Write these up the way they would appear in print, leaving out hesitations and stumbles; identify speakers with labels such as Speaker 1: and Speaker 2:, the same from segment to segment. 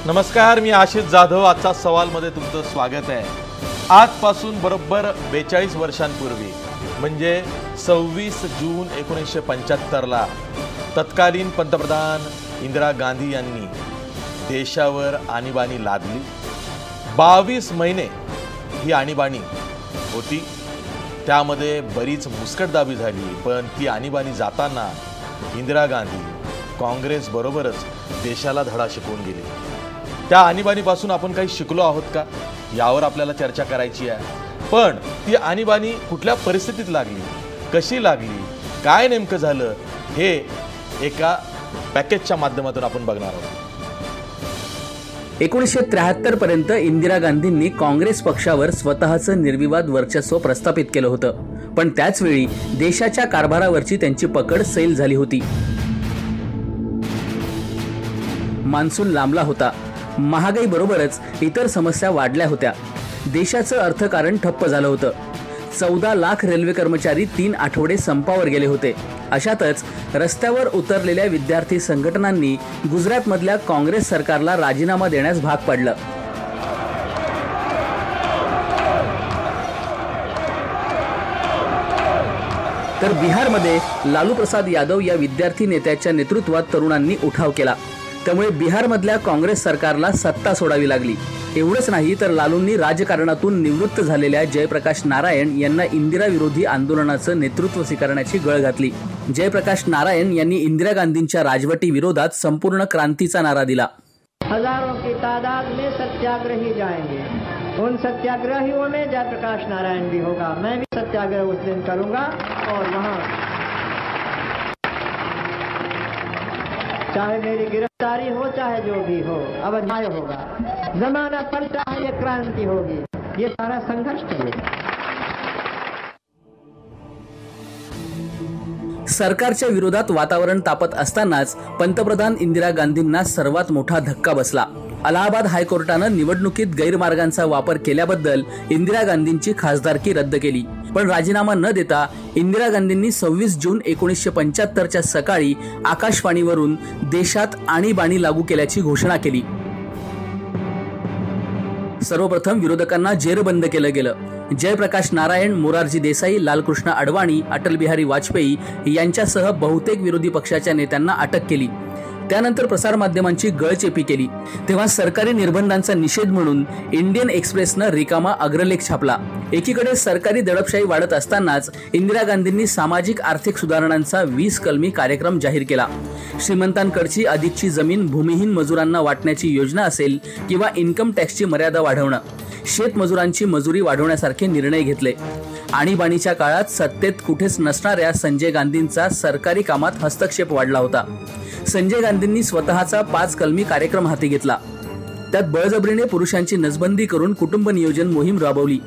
Speaker 1: नमस्कार, मी आशिष जाधव. आजचा सवालमध्ये तुमचं स्वागत आहे. आजपासून बरोबर 42 वर्षांपूर्वी म्हणजे 26 जून 1975ला तत्कालीन पंतप्रधान इंदिरा गांधी यांनी देशावर आणीबाणी लादली. 22 महिने ही आणीबाणी होती. त्यामध्ये बरीच मुस्कटदाबी झाली, पण ती आणीबाणी जाताना इंदिरा गांधी काँग्रेस बरोबरच देशाला धडा शिकवून गेली. त्या आणीबाणीपासून आपण काही शिकलो आहोत का, यावर आपल्याला चर्चा करायची आहे. पण ती आणीबाणी कुठल्या परिस्थितीत लागली, कशी लागली, काय नेमकं झालं, हे एका पॅकेजच्या माध्यमातून आपण बघणार आहोत.
Speaker 2: 1973 पर्यंत इंदिरा गांधींनी काँग्रेस पक्षावर स्वतःचं निर्विवाद वर्चस्व प्रस्थापित केलं होतं. पण त्याच वेळी देशाच्या कारभारावरची त्यांची पकड सैल झाली होती. मान्सून लांबला होता. महागाई बरोबरच इतर समस्या वाढल्या होत्या. देशाचं अर्थकारण ठप्प झालं होतं. 14 लाख रेल्वे कर्मचारी 3 आठवडे संपावर गेले होते. अशातच रस्त्यावर उतरलेल्या विद्यार्थी संघटनांनी गुजरातमधल्या काँग्रेस सरकारला राजीनामा देण्यास भाग पाडलं. तर बिहारमध्ये लालू प्रसाद यादव या विद्यार्थी नेत्याच्या नेतृत्वात तरुणांनी उठाव केला. त्यामुळे बिहारमधल्या काँग्रेस सरकारला सत्ता सोडावी लागली. एवढंच नाही तर लालूंनी राजकारणातून निवृत्त झालेल्या जयप्रकाश नारायण यांना इंदिरा विरोधी आंदोलनाचं नेतृत्व स्वीकारण्याची गळ घातली. जयप्रकाश नारायण यांनी इंदिरा गांधींच्या राजवटी विरोधात संपूर्ण क्रांतीचा नारा दिला.
Speaker 3: हजारों की तादाद में सत्याग्रही जाएंगे. उन सत्याग्रहियों में जयप्रकाश नारायण भी होगा. मैं भी सत्याग्रह उस दिन करूंगा और वहाँ चाहे मेरी गिरफ्तारी हो चाहे जो भी हो, अब न्याय होगा. जमाना पलटा है, ये क्रांति होगी. ये सारा संघर्ष चलेगा.
Speaker 2: सरकारच्या विरोधात वातावरण तापत असतानाच पंतप्रधान इंदिरा गांधींना सर्वात मोठा धक्का बसला. अलाहाबाद हायकोर्टानं निवडणुकीत गैरमार्गांचा वापर केल्याबद्दल इंदिरा गांधींची खासदारकी रद्द केली. पण राजीनामा न देता इंदिरा गांधींनी 26 जून 1975च्या सकाळी आकाशवाणीवरून देशात आणीबाणी लागू केल्याची घोषणा केली. सर्वप्रथम विरोधकांना जेरबंद केलं गेलं. जयप्रकाश नारायण, मोरारजी देसाई, लालकृष्ण अडवाणी, अटल बिहारी वाजपेयी यांच्यासह बहुतेक विरोधी पक्षाच्या नेत्यांना अटक केली. त्यानंतर प्रसारमाध्यमांची गळचेपी केली. तेव्हा सरकारी निर्बंधांचा निषेध म्हणून इंडियन एक्सप्रेसनं रिकामा अग्रलेख छापला. एकीकडे सरकारी दडपशाही वाढत असतानाच इंदिरा गांधींनी सामाजिक आर्थिक सुधारणांचा 20 कलमी कार्यक्रम जाहीर केला. श्रीमंतांकडची अधिकची जमीन भूमिहीन मजुरांना वाटण्याची योजना असेल किंवा इन्कम टॅक्सची मर्यादा वाढवणं, शेतमजुरांची मजुरी वाढवण्यासारखे निर्णय घेतले. आणीबाणीच्या काळात सत्तेत कुठेच नसणाऱ्या संजय गांधींचा सरकारी कामात हस्तक्षेप वाढला होता. संजय गांधींनी स्वतःचा 5 कलमी कार्यक्रम हाती घेतला. त्यात बळजबरीने पुरुषांची नसबंदी करून कुटुंब नियोजन मोहीम राबवली.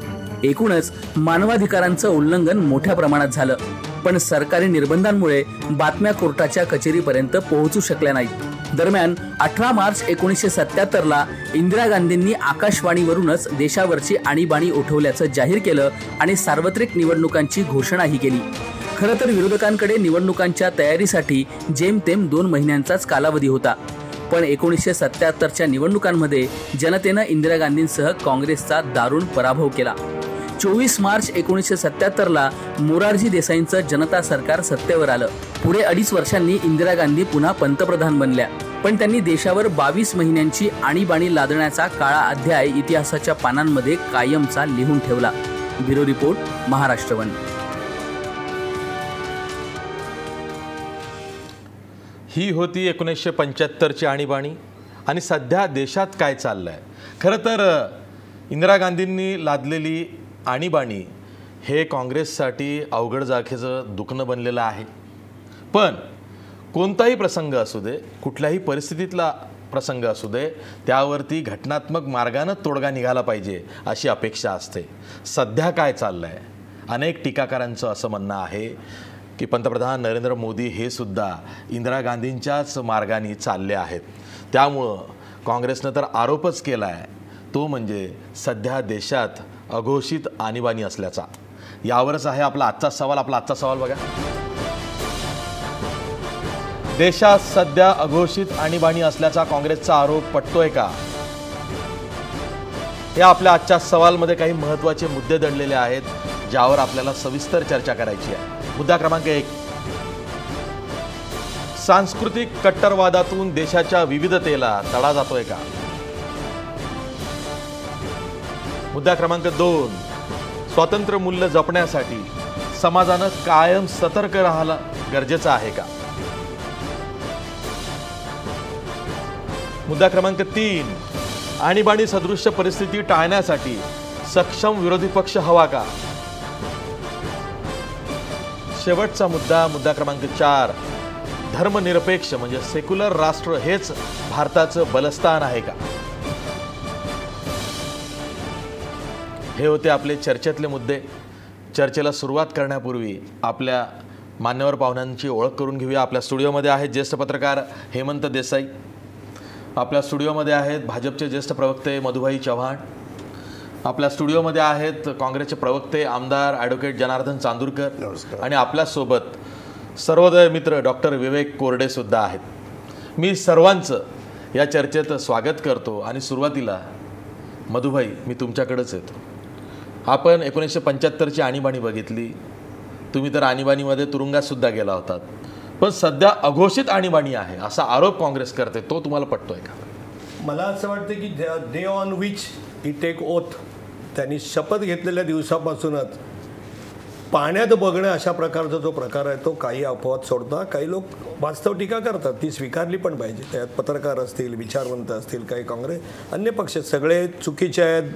Speaker 2: एकूणच मानवाधिकारांचं उल्लंघन मोठ्या प्रमाणात झालं. पण सरकारी निर्बंधांमुळे बातम्या कोर्टाच्या कचेरीपर्यंत पोहोचू शकल्या नाहीत. दरम्यान 18 मार्च 1977ला इंदिरा गांधींनी आकाशवाणीवरूनच देशावरची आणीबाणी उठवल्याचं जाहीर केलं आणि सार्वत्रिक निवडणुकांची घोषणाही केली. खरं तर विरोधकांकडे निवडणुकांच्या तयारीसाठी जेमतेम 2 महिन्यांचाच कालावधी होता. पण 1977च्या निवडणुकांमध्ये जनतेनं इंदिरा गांधींसह काँग्रेसचा दारुण पराभव केला. 24 मार्च 1977ला मोरारजी देसाईंचं जनता सरकार सत्तेवर आलं. पुढे 2.5 वर्षांनी इंदिरा गांधी पुन्हा पंतप्रधान बनल्या. पण त्यांनी देशावर 22 महिन्यांची आणीबाणी लादण्याचा काळा अध्याय इतिहासाच्या पानांमध्ये कायमचा लिहून ठेवला. Bureau report, Maharashtra one.
Speaker 1: ही होती 1975ची आणीबाणी. आणि सध्या देशात काय चाललंय? खरं तर इंदिरा गांधींनी लादलेली आणीबाणी हे काँग्रेससाठी अवघड जागेचं दुखणं बनलेलं आहे. पण कोणताही प्रसंग असू दे, कुठल्याही परिस्थितीतला प्रसंग असू दे, त्यावरती घटनात्मक मार्गानं तोडगा निघाला पाहिजे अशी अपेक्षा असते. सध्या काय चाललंय? अनेक टीकाकारांचं असं म्हणणं आहे की पंतप्रधान नरेंद्र मोदी हे सुद्धा इंदिरा गांधींच्याच मार्गाने चालले आहेत. त्यामुळं काँग्रेसनं तर आरोपच केला आहे, तो म्हणजे सध्या देशात अघोषित आणीबाणी असल्याचा. यावरच आहे आपला आजचा सवाल. आपला आजचा सवाल बघा. देशात सध्या अघोषित आणीबाणी असल्याचा काँग्रेसचा आरोप पटतोय का? हे आपल्या आजच्या सवालमध्ये काही महत्त्वाचे मुद्दे दडलेले आहेत, ज्यावर आपल्याला सविस्तर चर्चा करायची आहे. मुद्दा क्रमांक 1, सांस्कृतिक कट्टरवादातून देशाच्या विविधतेला तडा जातोय का? मुद्दा क्रमांक 2, स्वातंत्र्य मूल्य जपण्यासाठी समाजानं कायम सतर्क राहणं गरजेचं आहे का? मुद्दा क्रमांक 3, आणीबाणी सदृश्य परिस्थिती टाळण्यासाठी सक्षम विरोधी पक्ष हवा का? शेवटचा मुद्दा क्रमांक 4, धर्मनिरपेक्ष म्हणजे सेक्युलर राष्ट्र हेच भारताचं बलस्थान आहे का? हे होते आपले चर्चेतले मुद्दे. चर्चेला सुरुवात करण्यापूर्वी आपल्या मान्यवर पाहुण्यांची ओळख करून घेऊया. आपल्या स्टुडिओमध्ये आहेत ज्येष्ठ पत्रकार हेमंत देसाई, आपल्या स्टुडिओमध्ये आहेत भाजपचे ज्येष्ठ प्रवक्ते मधुभाई चव्हाण, आपल्या स्टुडिओमध्ये आहेत काँग्रेसचे प्रवक्ते आमदार ॲडव्होकेट जनार्दन चांदूरकर, आणि आपल्यासोबत सर्वोदय मित्र डॉक्टर विवेक कोरडे सुद्धा आहेत. मी सर्वांचं या चर्चेत स्वागत करतो आणि सुरुवातीला मधुभाई मी तुमच्याकडेच येतो. आपण 1975ची आणीबाणी बघितली, तुम्ही तर आणीबाणीमध्ये तुरुंगात सुद्धा गेला होतात, पण सध्या अघोषित आणीबाणी आहे असा आरोप काँग्रेस करते, तो तुम्हाला पटतोय का?
Speaker 4: मला असं वाटतं की day on which he take oath, त्यांनी शपथ घेतलेल्या दिवसापासूनच पाण्यात बघणं अशा प्रकारचा जो प्रकार आहे तो काही अपवाद सोडता काही लोक वास्तव टीका करतात, ती स्वीकारली पण पाहिजे. त्यात पत्रकार असतील, विचारवंत असतील, काही काँग्रेस अन्य पक्ष सगळे चुकीचे आहेत,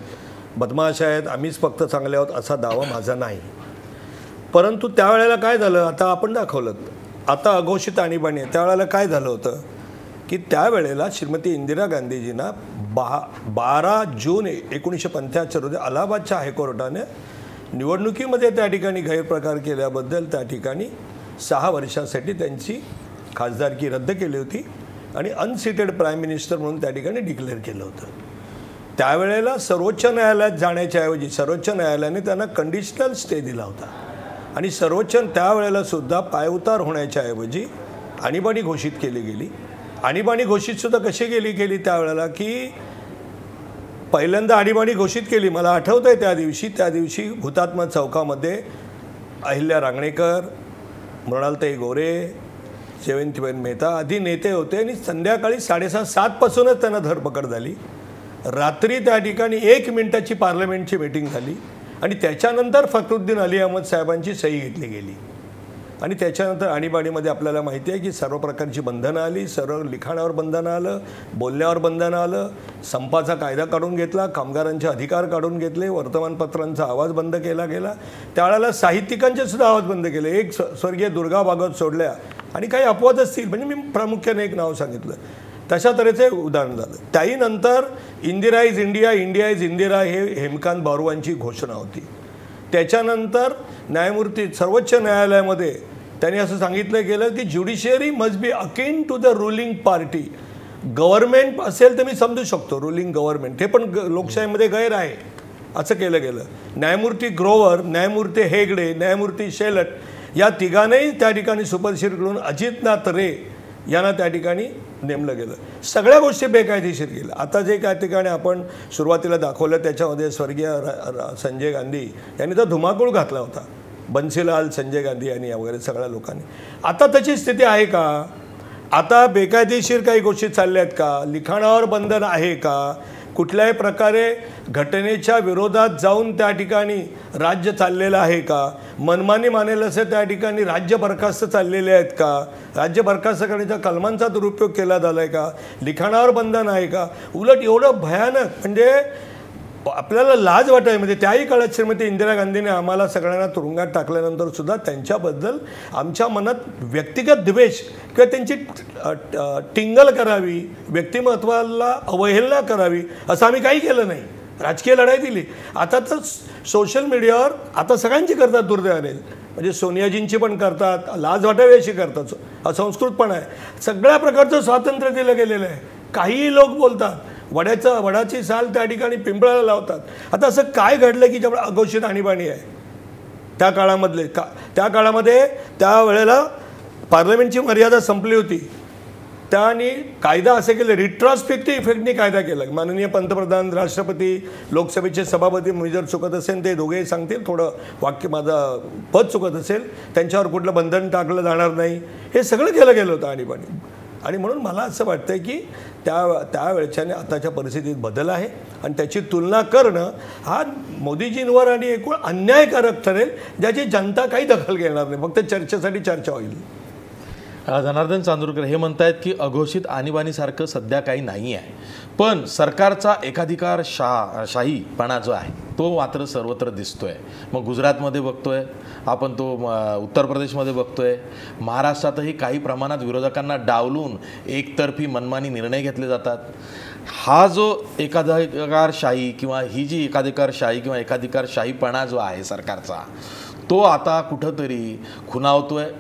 Speaker 4: बदमाश आहेत, आम्हीच फक्त चांगले आहोत असा दावा माझा नाही. परंतु त्यावेळेला काय झालं, आता आपण दाखवलं, आता अघोषित आणीबाणी आहे. त्यावेळेला काय झालं होतं की त्यावेळेला श्रीमती इंदिरा गांधीजींना 12 जून 1975 रोजी अलाहाबादच्या हायकोर्टाने निवडणुकीमध्ये त्या ठिकाणी गैरप्रकार केल्याबद्दल त्या ठिकाणी 6 वर्षासाठी त्यांची खासदारकी रद्द केली होती आणि अनसिटेड प्राईम मिनिस्टर म्हणून त्या ठिकाणी डिक्लेअर केलं होतं. त्यावेळेला सर्वोच्च न्यायालयात जाण्याच्या ऐवजी सर्वोच्च न्यायालयाने त्यांना कंडिशनल स्टे दिला होता आणि सर्वोच्च त्यावेळेला सुद्धा पायउतार होण्याच्या ऐवजी आणीबाणी घोषित केली गेली. आणीबाणी घोषित सुद्धा कशी केली त्यावेळेला की पहिल्यांदा आणीबाणी घोषित केली, मला आठवतं आहे त्या दिवशी हुतात्मा चौकामध्ये अहिल्या रांगणेकर, मृणालताई गोरे, जयवंतीबेन मेहता आदी नेते होते आणि संध्याकाळी 6:30-7 पासूनच त्यांना धरपकड झाली. रात्री त्या ठिकाणी 1 मिनिटाची पार्लमेंटची मीटिंग झाली आणि त्याच्यानंतर फखरुद्दीन अली अहमद साहेबांची सही घेतली गेली आणि त्याच्यानंतर आणीबाणीमध्ये आपल्याला माहिती आहे की सर्व प्रकारची बंधनं आली, सर्व लिखाणावर बंधनं आलं, बोलण्यावर बंधनं आलं, संपाचा कायदा काढून घेतला, कामगारांचे अधिकार काढून घेतले, वर्तमानपत्रांचा आवाज बंद केला गेला. त्यावेळेला साहित्यिकांचे सुद्धा आवाज बंद केले, एक स्वर्गीय दुर्गा भागवत सोडल्या आणि काही अपवाद असतील, म्हणजे मी प्रामुख्याने एक नाव सांगितलं, तशा तऱ्हेचे उदाहरण झालं. त्याही नंतर Indira is India, India is Indira हे हेमकांत बारुवांची घोषणा होती. त्याच्यानंतर न्यायमूर्ती सर्वोच्च न्यायालयामध्ये त्यांनी असं सांगितलं गेलं की judiciary must be akin to the ruling party. Government असेल तर मी समजू शकतो, रुलिंग गव्हर्नमेंट हे पण लोकशाहीमध्ये गैर आहे असं केलं गेलं. न्यायमूर्ती ग्रोवर, न्यायमूर्ती हेगडे, न्यायमूर्ती शेलट या तिघांनाही त्या ठिकाणी सुपरसीड करून अजितनाथ रे यांना त्या ठिकाणी नेमलं गेलं. सगळ्या गोष्टी बेकायदेशीर गेल्या. आता जे काय ठिकाणी आपण सुरुवातीला दाखवलं त्याच्यामध्ये स्वर्गीय संजय गांधी यांनी तर धुमाकूळ घातला होता, बन्सीलाल, संजय गांधी यांनी वगैरे सगळ्या लोकांनी. आता त्याची स्थिती आहे का? आता बेकायदेशीर काही गोष्टी चालल्या आहेत का? लिखाणावर बंधन आहे का? कुठल्याही प्रकारे घटनेच्या विरोधात जाऊन त्या ठिकाणी राज्य चाललेलं आहे का? मनमानी मानेल असे त्या ठिकाणी राज्य बरखास्त चाललेले आहेत का? राज्य बरखास्त करण्याच्या कलमांचा दुरुपयोग केला झाला आहे का? लिखाणावर बंधन आहे का? उलट एवढं भयानक म्हणजे आपल्याला लाज वाटाय. म्हणजे त्याही काळात श्रीमती इंदिरा गांधीने आम्हाला सगळ्यांना तुरुंगात टाकल्यानंतर सुद्धा त्यांच्याबद्दल आमच्या मनात व्यक्तिगत द्वेष किंवा त्यांची टिंगल करावी, व्यक्तिमत्वाला अवहेलना करावी असं आम्ही काही केलं नाही, राजकीय लढाई दिली. आता तर सोशल मीडियावर आता सगळ्यांची करतात दुर्दैवाने, म्हणजे सोनियाजींची पण करतात, लाज वाटावी अशी करतात, असंस्कृत पण आहे. सगळ्या प्रकारचं स्वातंत्र्य दिलं गेलेलं आहे. काहीही लोक बोलतात, वडाची साल त्या ठिकाणी पिंपळाला लावतात. आता असं काय घडलं की ज्यामुळे अघोषित आणीबाणी आहे त्या काळामधले त्या काळामध्ये त्यावेळेला पार्लमेंटची मर्यादा संपली होती. त्यांनी कायदा असे केले, रिट्रॉस्पेक्टिव्ह इफेक्टने कायदा केला. माननीय पंतप्रधान, राष्ट्रपती, लोकसभेचे सभापती, मी जर चुकत असेल ते दोघेही सांगतील, थोडं वाक्य माझं पद चुकत असेल, त्यांच्यावर कुठलं बंधन टाकलं जाणार नाही, हे सगळं केलं गेलं होतं आणीबाणी. आणि म्हणून मला असं वाटतं की त्यावेळच्याने आताच्या परिस्थितीत बदल आहे आणि त्याची तुलना करणं हा मोदीजींवर आणि एकूण अन्यायकारक ठरेल, ज्याची जनता काही दखल घेणार नाही, फक्त चर्चेसाठी चर्चा होईल.
Speaker 1: जनार्दन चांदोरकर हे म्हणतायत की अघोषित आणीबाणीसारखं सध्या काही नाही आहे, पण सरकारचा एकाधिकार शाहीपणा जो आहे तो मात्र सर्वत्र दिसतोय. मग गुजरातमध्ये बघतोय आपण, तो उत्तर प्रदेशमध्ये बघतोय, महाराष्ट्रातही काही प्रमाणात विरोधकांना डावलून एकतर्फी मनमानी निर्णय घेतले जातात. हा जो एकाधिकारशाही किंवा ही जी एकाधिकारशाही किंवा एकाधिकारशाहीपणा जो आहे सरकारचा, तो आता कुठंतरी खुणावतोय,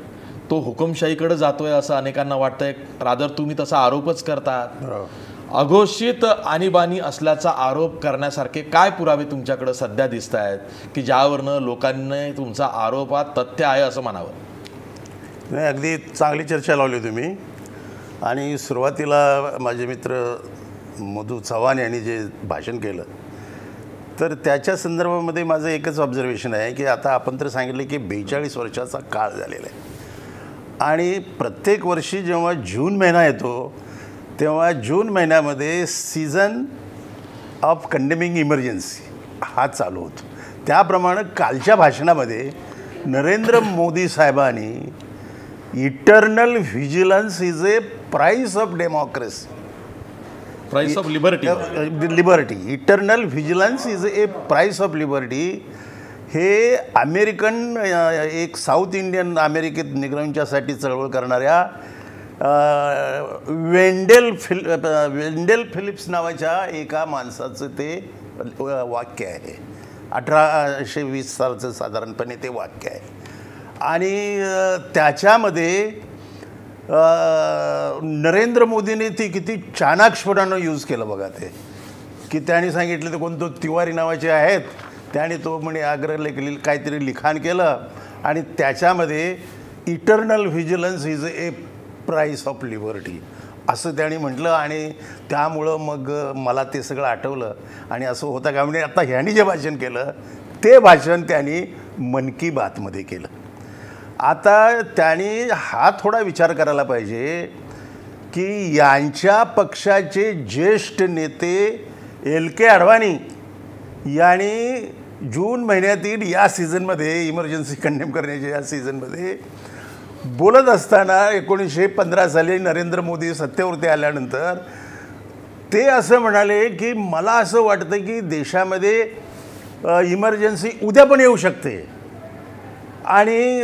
Speaker 1: तो हुकुमशाहीकडे जातोय असं अनेकांना वाटतंय. रादर तुम्ही तसा आरोपच करतात. अघोषित आणीबाणी असल्याचा आरोप करण्यासारखे काय पुरावे तुमच्याकडे सध्या दिसत आहेत की ज्यावरनं लोकांनी तुमचा आरोपात तथ्य आहे असं म्हणावं?
Speaker 5: नाही, अगदी चांगली चर्चा लावली तुम्ही. आणि सुरुवातीला माझे मित्र मधू चव्हाण यांनी जे भाषण केलं, तर त्याच्या संदर्भामध्ये माझं एकच ऑब्झर्वेशन आहे की आता आपण तर सांगितलं की 42 वर्षाचा काळ झालेला आहे आणि प्रत्येक वर्षी जेव्हा जून महिना येतो तेव्हा जून महिन्यामध्ये सीझन ऑफ कंडेमिंग इमर्जन्सी हा चालू होतो. त्याप्रमाणे कालच्या भाषणामध्ये नरेंद्र मोदी साहेबांनी eternal vigilance is a price of democracy,
Speaker 1: price of
Speaker 5: liberty, eternal vigilance is a price of liberty. हे अमेरिकन एक साऊथ इंडियन अमेरिकेत निग्रोंच्यासाठी चळवळ करणाऱ्या वेंडेल फिलिप्स नावाच्या एका माणसाचं ते वाक्य आहे. 1820 सालचं साधारणपणे ते वाक्य आहे. आणि त्याच्यामध्ये नरेंद्र मोदींनी ती किती चाणाक्षपणानं यूज केलं बघा. ते की त्यांनी सांगितलं ते कोणतो तिवारी नावाचे आहेत, त्याने तो म्हणे आग्रह काहीतरी लिखाण केलं आणि त्याच्यामध्ये eternal vigilance is a price of liberty असं त्यांनी म्हटलं. आणि त्यामुळं मग मला ते सगळं आठवलं आणि असं होतं का म्हणजे आता ह्यांनी जे भाषण केलं ते भाषण त्यांनी मन की बातमध्ये केलं. आता त्यांनी हा थोडा विचार करायला पाहिजे की यांच्या पक्षाचे ज्येष्ठ नेते LK अडवाणी यांनी जून महिन्यातील या सीझनमध्ये, इमर्जन्सी कंडेम करण्याच्या या सीझनमध्ये बोलत असताना 1915 साली नरेंद्र मोदी सत्तेवरती आल्यानंतर ते असं म्हणाले की मला असं वाटतं की देशामध्ये इमर्जन्सी उद्या पण येऊ शकते. आणि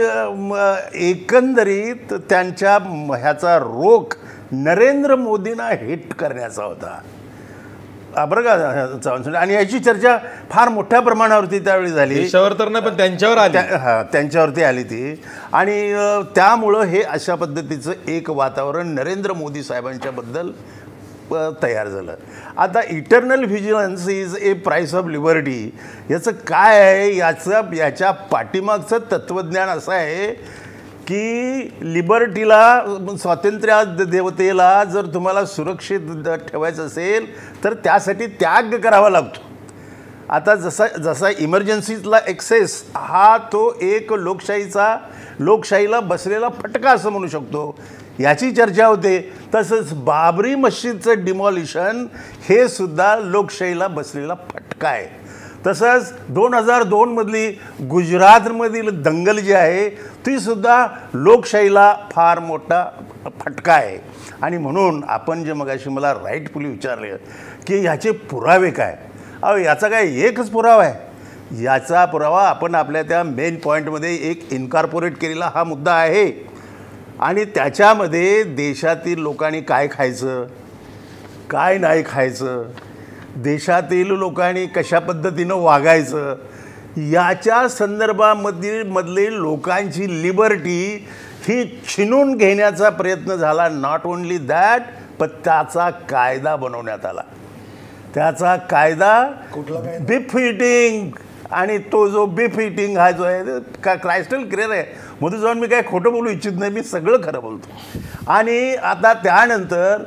Speaker 5: एकंदरीत त्यांच्या ह्याचा रोख नरेंद्र मोदींना हिट करण्याचा होता बरं का चव्हाण. आणि याची चर्चा फार मोठ्या प्रमाणावरती त्यावेळी झाली.
Speaker 1: देशावर तर नाही पण त्यांच्यावर आली,
Speaker 5: त्यांच्यावरती आली ती. आणि त्यामुळं हे अशा पद्धतीचं एक वातावरण नरेंद्र मोदी साहेबांच्याबद्दल तयार झालं. आता eternal vigilance is a price of liberty याचं काय आहे, याच्या पाठीमागचं तत्त्वज्ञान असं आहे की लिबर्टीला, स्वातंत्र्य देवतेला जर तुम्हाला सुरक्षित ठेवायचं असेल तर त्यासाठी त्याग करावा लागतो. आता जसा इमर्जन्सीतला एक्सेस हा तो एक लोकशाहीला बसलेला फटका असं म्हणू शकतो, याची चर्चा होते. तसंच बाबरी मस्जिदचं डिमॉलिशन हे सुद्धा लोकशाहीला बसलेला फटका आहे. तसंच 2002 मधली गुजरातमधील दंगल जी आहे ती सुद्धा लोकशाहीला फार मोठा फटका आहे. आणि म्हणून आपण जे मगाशी मला राईटफुली विचारले की ह्याचे पुरावे काय, याचा काय एकच पुरावा आहे. याचा पुरावा आपण आपल्या त्या मेन पॉईंटमध्ये एक इन्कॉर्पोरेट केलेला हा मुद्दा आहे. आणि त्याच्यामध्ये देशातील लोकांनी काय खायचं, काय नाही खायचं, देशातील लोकांनी कशा पद्धतीनं वागायचं, याच्या संदर्भामधली लोकांची लिबर्टी ही छिनून घेण्याचा प्रयत्न झाला. नॉट ओन्ली दॅट, पण त्याचा कायदा बनवण्यात आला. त्याचा कायदा बीफ ईटिंग, आणि तो जो बीफ ईटिंग हा जो आहे का क्रायस्टल क्लिअर आहे. मधुसूदन मी काय खोटं बोलू इच्छित नाही, मी सगळं खरं बोलतो. आणि आता त्यानंतर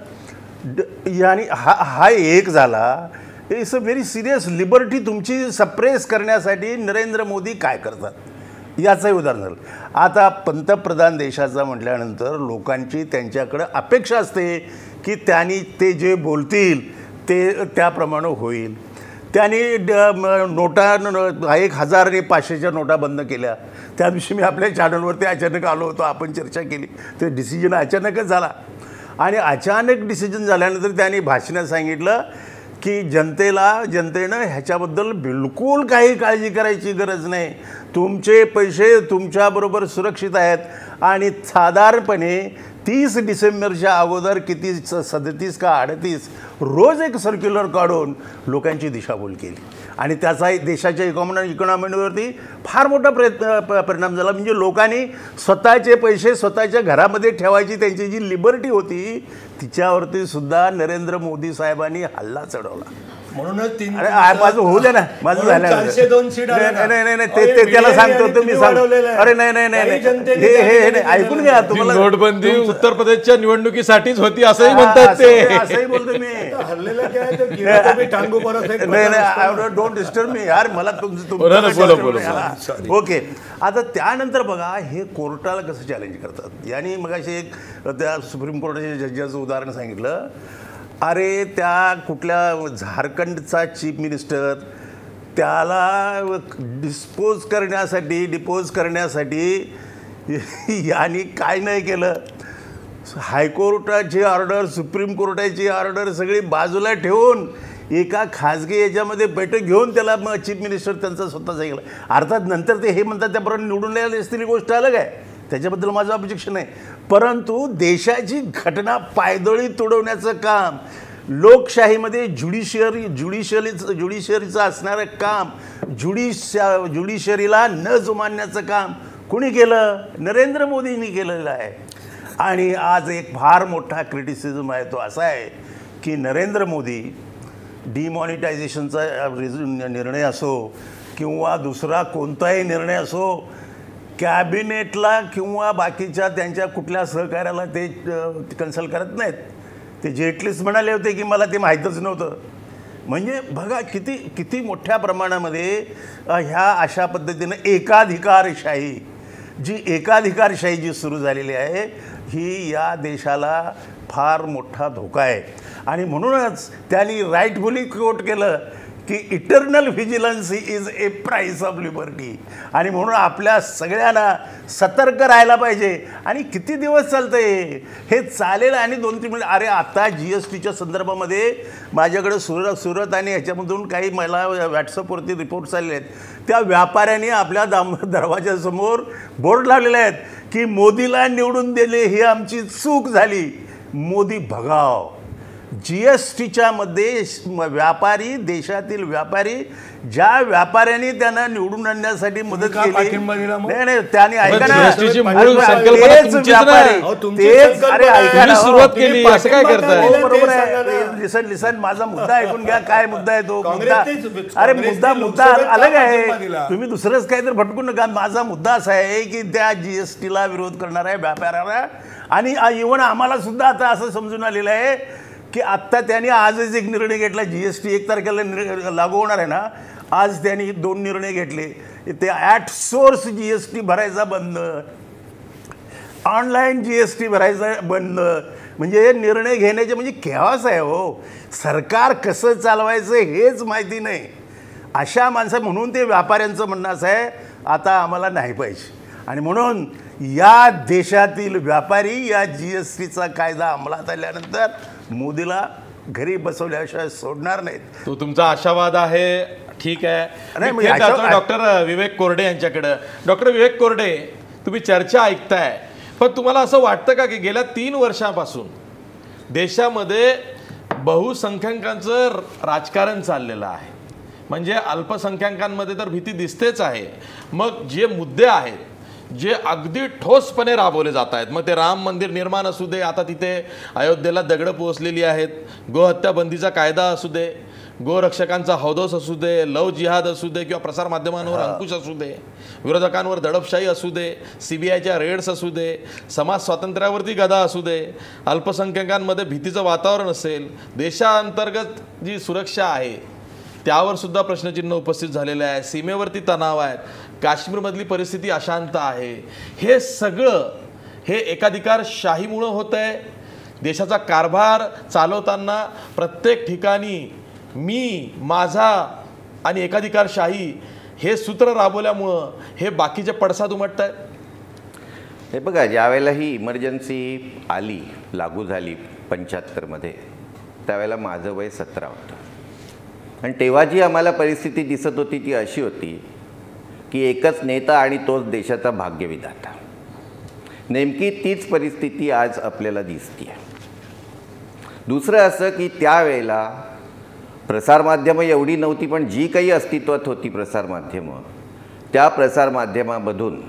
Speaker 5: आणि हा एक झाला. It's a very serious liberty तुमची सप्रेस करण्यासाठी नरेंद्र मोदी काय करतात याचंही उदाहरण झालं. आता पंतप्रधान देशाचा म्हटल्यानंतर लोकांची त्यांच्याकडं अपेक्षा असते की त्यांनी ते जे बोलतील ते त्याप्रमाणे होईल. त्यांनी नोटा 1000 आणि 500च्या नोटा बंद केल्या. त्या दिवशी मी आपल्या चॅनलवरती अचानक आलो होतो, आपण चर्चा केली. ते डिसिजन अचानकच झाला आणि अचानक डिसिजन झाल्यानंतर त्यांनी भाषणात सांगितलं की जनतेनं ह्याच्याबद्दल बिलकुल काही काळजी करायची गरज नाही. तुमचे पैसे तुमच्याबरोबर सुरक्षित आहेत आणि साधारणपणे 30 डिसेंबरच्या अगोदर किती 37 का 38 रोज एक सर्क्युलर काढून लोकांची दिशाभूल केली आणि त्याचा देशाच्या इकॉनॉमीवरती फार मोठा परिणाम झाला. म्हणजे लोकांनी स्वतःचे पैसे स्वतःच्या घरामध्ये ठेवायची त्यांची जी लिबर्टी होती तिच्यावरती सुद्धा नरेंद्र मोदी साहेबांनी हल्ला चढवला.
Speaker 4: म्हणूनच
Speaker 5: माझं होऊ दे ना, माझं झालं. नाही ते त्याला सांगतो तुम्ही अरे नाही हे ऐकून घ्या. तुम्हाला
Speaker 1: नोटबंदी उत्तर प्रदेशच्या निवडणुकीसाठीच होती असंही म्हणतात ते.
Speaker 5: असंही बोलतो मी. नाही डोंट डिस्टर्ब मी यार, मला ओके. आता त्यानंतर बघा हे कोर्टाला कसं चॅलेंज करतात. यांनी मग एक त्या सुप्रीम कोर्टाच्या जजाचं उदाहरण सांगितलं. अरे त्या कुठल्या झारखंडचा चीफ मिनिस्टर त्याला डिपोज करण्यासाठी यांनी काय नाही केलं. हायकोर्टाची ऑर्डर, सुप्रीम कोर्टाची ऑर्डर सगळी बाजूला ठेवून एका खाजगी याच्यामध्ये बैठक घेऊन त्याला मग चीफ मिनिस्टर त्यांचा स्वतःचा केला. अर्थात नंतर ते हे म्हणतात त्याप्रमाणे निवडून आले असतील ही गोष्ट अलग आहे, त्याच्याबद्दल माझं ऑब्जेक्शन आहे. परंतु देशाची घटना पायदळी तुडवण्याचं काम, लोकशाहीमध्ये ज्युडिशरीचं असणारं काम, ज्युडिशरीला न जुमानण्याचं काम कुणी केलं? नरेंद्र मोदींनी केलेलं आहे. आणि आज एक फार मोठा क्रिटिसिझम आहे तो असा आहे की नरेंद्र मोदी डिमॉनिटायझेशनचा निर्णय असो किंवा दुसरा कोणताही निर्णय असो, कॅबिनेटला किंवा बाकीच्या त्यांच्या कुठल्या सहकार्याला ते कन्सल्ट करत नाहीत. ते जेटलीच म्हणाले होते की मला ते माहीतच नव्हतं. म्हणजे बघा किती मोठ्या प्रमाणामध्ये ह्या अशा पद्धतीनं एकाधिकारशाही जी सुरू झालेली आहे ही या देशाला फार मोठा धोका आहे. आणि म्हणूनच त्यांनी राईटफुली कोट केलं की eternal vigilance is a price of liberty. आणि म्हणून आपल्या सगळ्यांना सतर्क राहायला पाहिजे. आणि किती दिवस चालतं हे चालेल. आणि 2-3 मिनिट. अरे आता GSTच्या संदर्भामध्ये माझ्याकडे सुरत आणि ह्याच्यामधून काही मला व्हॉट्सअपवरती रिपोर्ट्स आलेले आहेत. त्या व्यापाऱ्यांनी आपल्या दरवाजासमोर बोर्ड लावलेले आहेत की मोदीला निवडून दिले ही आमची चूक झाली, मोदी भगाव. GSTच्या मध्ये देशातील व्यापारी ज्या व्यापाऱ्यांनी त्यांना निवडून आणण्यासाठी मदत केली, नाही त्यांनी ऐका ना,
Speaker 1: सुरुवात केली असं काय करताय?
Speaker 5: बरोबर आहे. लिसन माझा मुद्दा ऐकून घ्या. काय मुद्दा आहे तो? अरे मुद्दा अलग आहे, तुम्ही दुसरंच काय तर भटकू नका. माझा मुद्दा असा आहे की त्या GSTला विरोध करणाऱ्या व्यापाऱ्याला आणि इव्हन आम्हाला सुद्धा आता असं समजून आलेलं आहे की आत्ता त्यांनी आजच एक निर्णय घेतला. GST 1 तारखेला लागू होणार आहे ना, आज त्यांनी 2 निर्णय घेतले. ते ॲट सोर्स GST भरायचा बंद, ऑनलाईन GST भरायचा बंद. म्हणजे निर्णय घेण्याचे म्हणजे केव्हाच आहे हो. सरकार कसं चालवायचं हेच माहिती नाही अशा माणसं. म्हणून ते व्यापाऱ्यांचं म्हणणं असं आहे आता आम्हाला नाही पाहिजे. आणि म्हणून या देशातील व्यापारी या GSTचा कायदा अंमलात आल्यानंतर मोदीला घरी बसवल्याशिवाय सोडणार नाहीत.
Speaker 1: तो तुमचा आशावाद आहे, ठीक आहे. डॉक्टर विवेक कोरडे यांच्याकडे. डॉक्टर विवेक कोरडे, तुम्ही चर्चा ऐकताय, पण तुम्हाला असं वाटतं का की गेल्या 3 वर्षापासून देशामध्ये बहुसंख्याकांचं राजकारण चाललेलं आहे? म्हणजे अल्पसंख्याकांमध्ये तर भीती दिसतेच आहे. मग जे मुद्दे आहेत जे अगदी ठोसपणे राबवले जात आहेत, मग ते राम मंदिर निर्माण असू दे, आता तिथे अयोध्येला दगडं पोचलेली आहेत, गोहत्या बंदीचा कायदा असू दे, गोरक्षकांचा हौदोस असू दे, लव जिहाद असू दे, किंवा प्रसारमाध्यमांवर अंकुश असू दे, विरोधकांवर दडपशाही असू दे, CBIच्या रेड्स असू दे, समाज स्वातंत्र्यावरती गदा असू दे, अल्पसंख्याकांमध्ये भीतीचं वातावरण असेल, देशांतर्गत जी सुरक्षा आहे त्यावर सुद्धा प्रश्नचिन्ह उपस्थित झालेलं आहे, सीमेवरती तणाव आहेत, काश्मीरमधली परिस्थिती अशांत आहे, हे सगळं हे एकाधिकारशाहीमुळं होतं आहे. देशाचा कारभार चालवताना प्रत्येक ठिकाणी मी, माझा आणि एकाधिकारशाही हे सूत्र राबवल्यामुळं हे बाकीचे पडसाद उमटत आहेत.
Speaker 6: हे बघा, ज्यावेळेला ही इमर्जन्सी आली, लागू झाली 75मध्ये, त्यावेळेला माझं वय 17 होतं. आणि तेव्हा जी आम्हाला परिस्थिती दिसत होती ती अशी होती की एकच नेता आणि तोच देशाचा भाग्यविधाता. नेमकी तीच परिस्थिती आज आपल्याला दिसते आहे. दुसरं असं की त्यावेळेला प्रसारमाध्यमं एवढी नव्हती, पण जी काही अस्तित्वात होती प्रसारमाध्यमं, त्या प्रसारमाध्यमामधून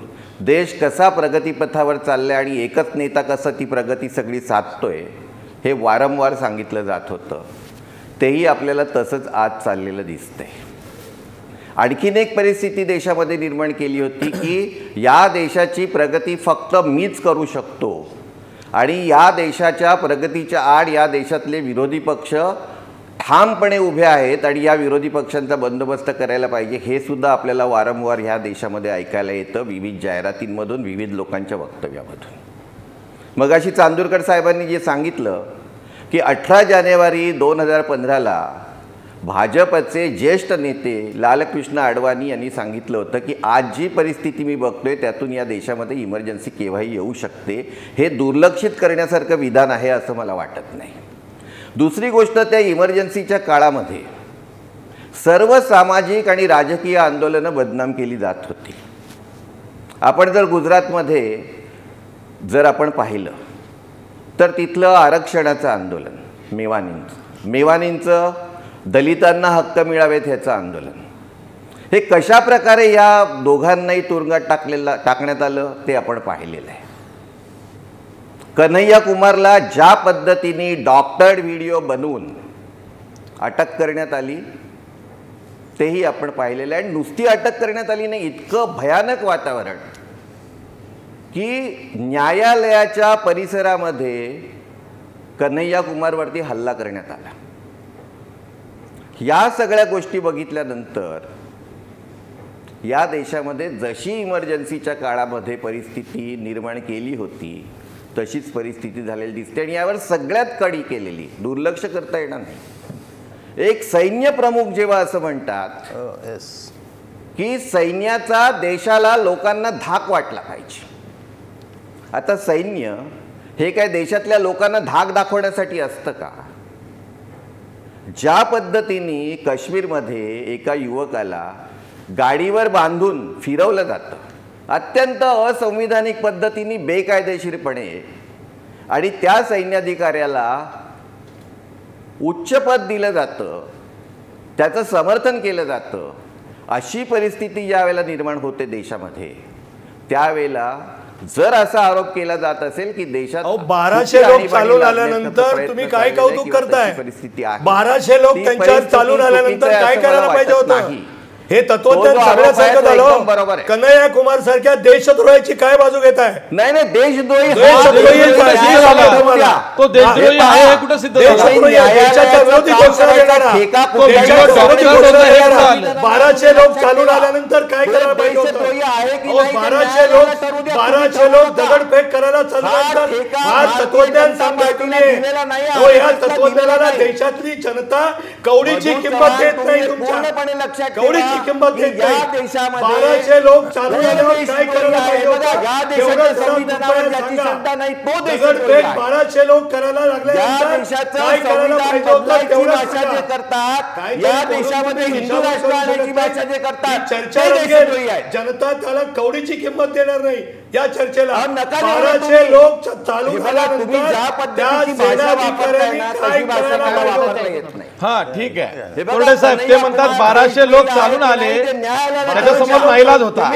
Speaker 6: देश कसा प्रगतीपथावर चालला आणि एकच नेता कसं ती प्रगती सगळी साधतोय हे वारंवार सांगितलं जात होतं. तेही आपल्याला तसंच आज चाललेलं दिसतंय. आणखीन एक परिस्थिती देशामध्ये निर्माण केली होती की या देशाची प्रगती फक्त मीच करू शकतो आणि या देशाच्या प्रगतीच्या आड या देशातले विरोधी पक्ष ठामपणे उभे आहेत आणि या विरोधी पक्षांचा बंदोबस्त करायला पाहिजे, हे सुद्धा आपल्याला वारंवार ह्या देशामध्ये ऐकायला येतं, विविध जाहिरातींमधून, विविध लोकांच्या वक्तव्यामधून. मगाशी चांदूरकर साहेबांनी जे सांगितलं की 18 जानेवारी 2015ला भाजपचे ज्येष्ठ नेते लालकृष्ण अडवाणी यांनी सांगितलं होतं की आज जी परिस्थिती मी बघतोय त्यातून या देशामध्ये इमर्जन्सी केव्हाही येऊ शकते, हे दुर्लक्षित करण्यासारखं विधान आहे असं मला वाटत नाही. दुसरी गोष्ट, त्या इमर्जन्सीच्या काळामध्ये सर्व सामाजिक आणि राजकीय आंदोलनं बदनाम केली जात होती. आपण जर गुजरातमध्ये जर आपण पाहिलं तर तिथलं आरक्षणाचं आंदोलन, मेवानींचं दलितांना हक्क मिळावेत ह्याचं आंदोलन, हे कशा प्रकारे या दोघांनाही तुरुंगात टाकण्यात आलं ते आपण पाहिलेलं आहे. कन्हैया कुमारला ज्या पद्धतीने डॉक्टर्ड व्हिडिओ बनवून अटक करण्यात आली तेही आपण पाहिलेलं आहे. नुसती अटक करण्यात आली नाही, इतकं भयानक वातावरण की न्यायालयाच्या परिसरामध्ये कन्हैया कुमारवरती हल्ला करण्यात आला. या सगळ्या गोष्टी बघितल्यानंतर या देशामध्ये जशी इमर्जन्सीच्या काळामध्ये परिस्थिती निर्माण केली होती तशीच परिस्थिती झालेली दिसते आणि यावर सगळ्यात कडी केलेली, दुर्लक्ष करता येणार नाही. एक सैन्य प्रमुख जेव्हा असं म्हणतात की सैन्याचा देशाला, लोकांना धाक वाटला पाहिजे. आता सैन्य हे काय देशातल्या लोकांना धाक दाखवण्यासाठी असतं का? ज्या पद्धतीने काश्मीरमध्ये एका युवकाला गाडीवर बांधून फिरवलं जातं अत्यंत असंविधानिक पद्धतीने, बेकायदेशीरपणे, आणि त्या सैन्याधिकाऱ्याला उच्च पद दिलं जातं, त्याचं समर्थन केलं जातं, अशी परिस्थिती ज्यावेळेला निर्माण होते देशामध्ये, त्यावेळेला जर असा आरोप केला जात असेल की देशात
Speaker 4: 1200 लोक चालून आल्यानंतर तुम्ही काय कौतुक करताय?
Speaker 6: परिस्थिती आहे,
Speaker 4: 1200 लोक त्यांच्यावर चालून आल्यानंतर काय करायला पाहिजे होतं? हे तत्वज्ञान सगळ्यासारखं झालं.
Speaker 6: बरोबर आहे.
Speaker 4: कन्हैया कुमार सारख्या देशद्रोहाची काय बाजू घेत आहे?
Speaker 6: नाही नाही, देशद्रोही
Speaker 1: तो देशद्रोही आहे हे कुठं सिद्ध झालं?
Speaker 4: 1200 लोक चालून आल्यानंतर काय करायला पाहिजे होतं? 1200 लोक दगडफेक करायला चालल्यानंतर हा तत्वज्ञान सांगताय तुम्ही. या तत्वज्ञानाला देशातली जनता कवडीची किंमत देत नाही.
Speaker 6: पूर्णपणे लक्षात
Speaker 4: कवडीची किंमत देत नाही. 1200 लोक चालून आल्यावर काय करायला पाहिजे होतं? दगडफेक 1200 लोक करायला लागल्यानंतर काय करायला पाहिजे होतं? तेवढं
Speaker 6: करतात. या देशामध्ये हिंदू राष्ट्र आणायची भाषा जे करतात,
Speaker 4: चर्चा रंगेल. जनता त्याला कवडीची किंमत देणार नाही या चर्चेला. 1200 लोक चालू झाल्यानंतर त्या सेनाधिकाऱ्यांनी काय करायला पाहिजे होतं?
Speaker 1: हा ठीक आहे, कोरडे साहेब ते म्हणतात 1200 लोक चालून आले, त्याच्यासमोर नाईलाज होता.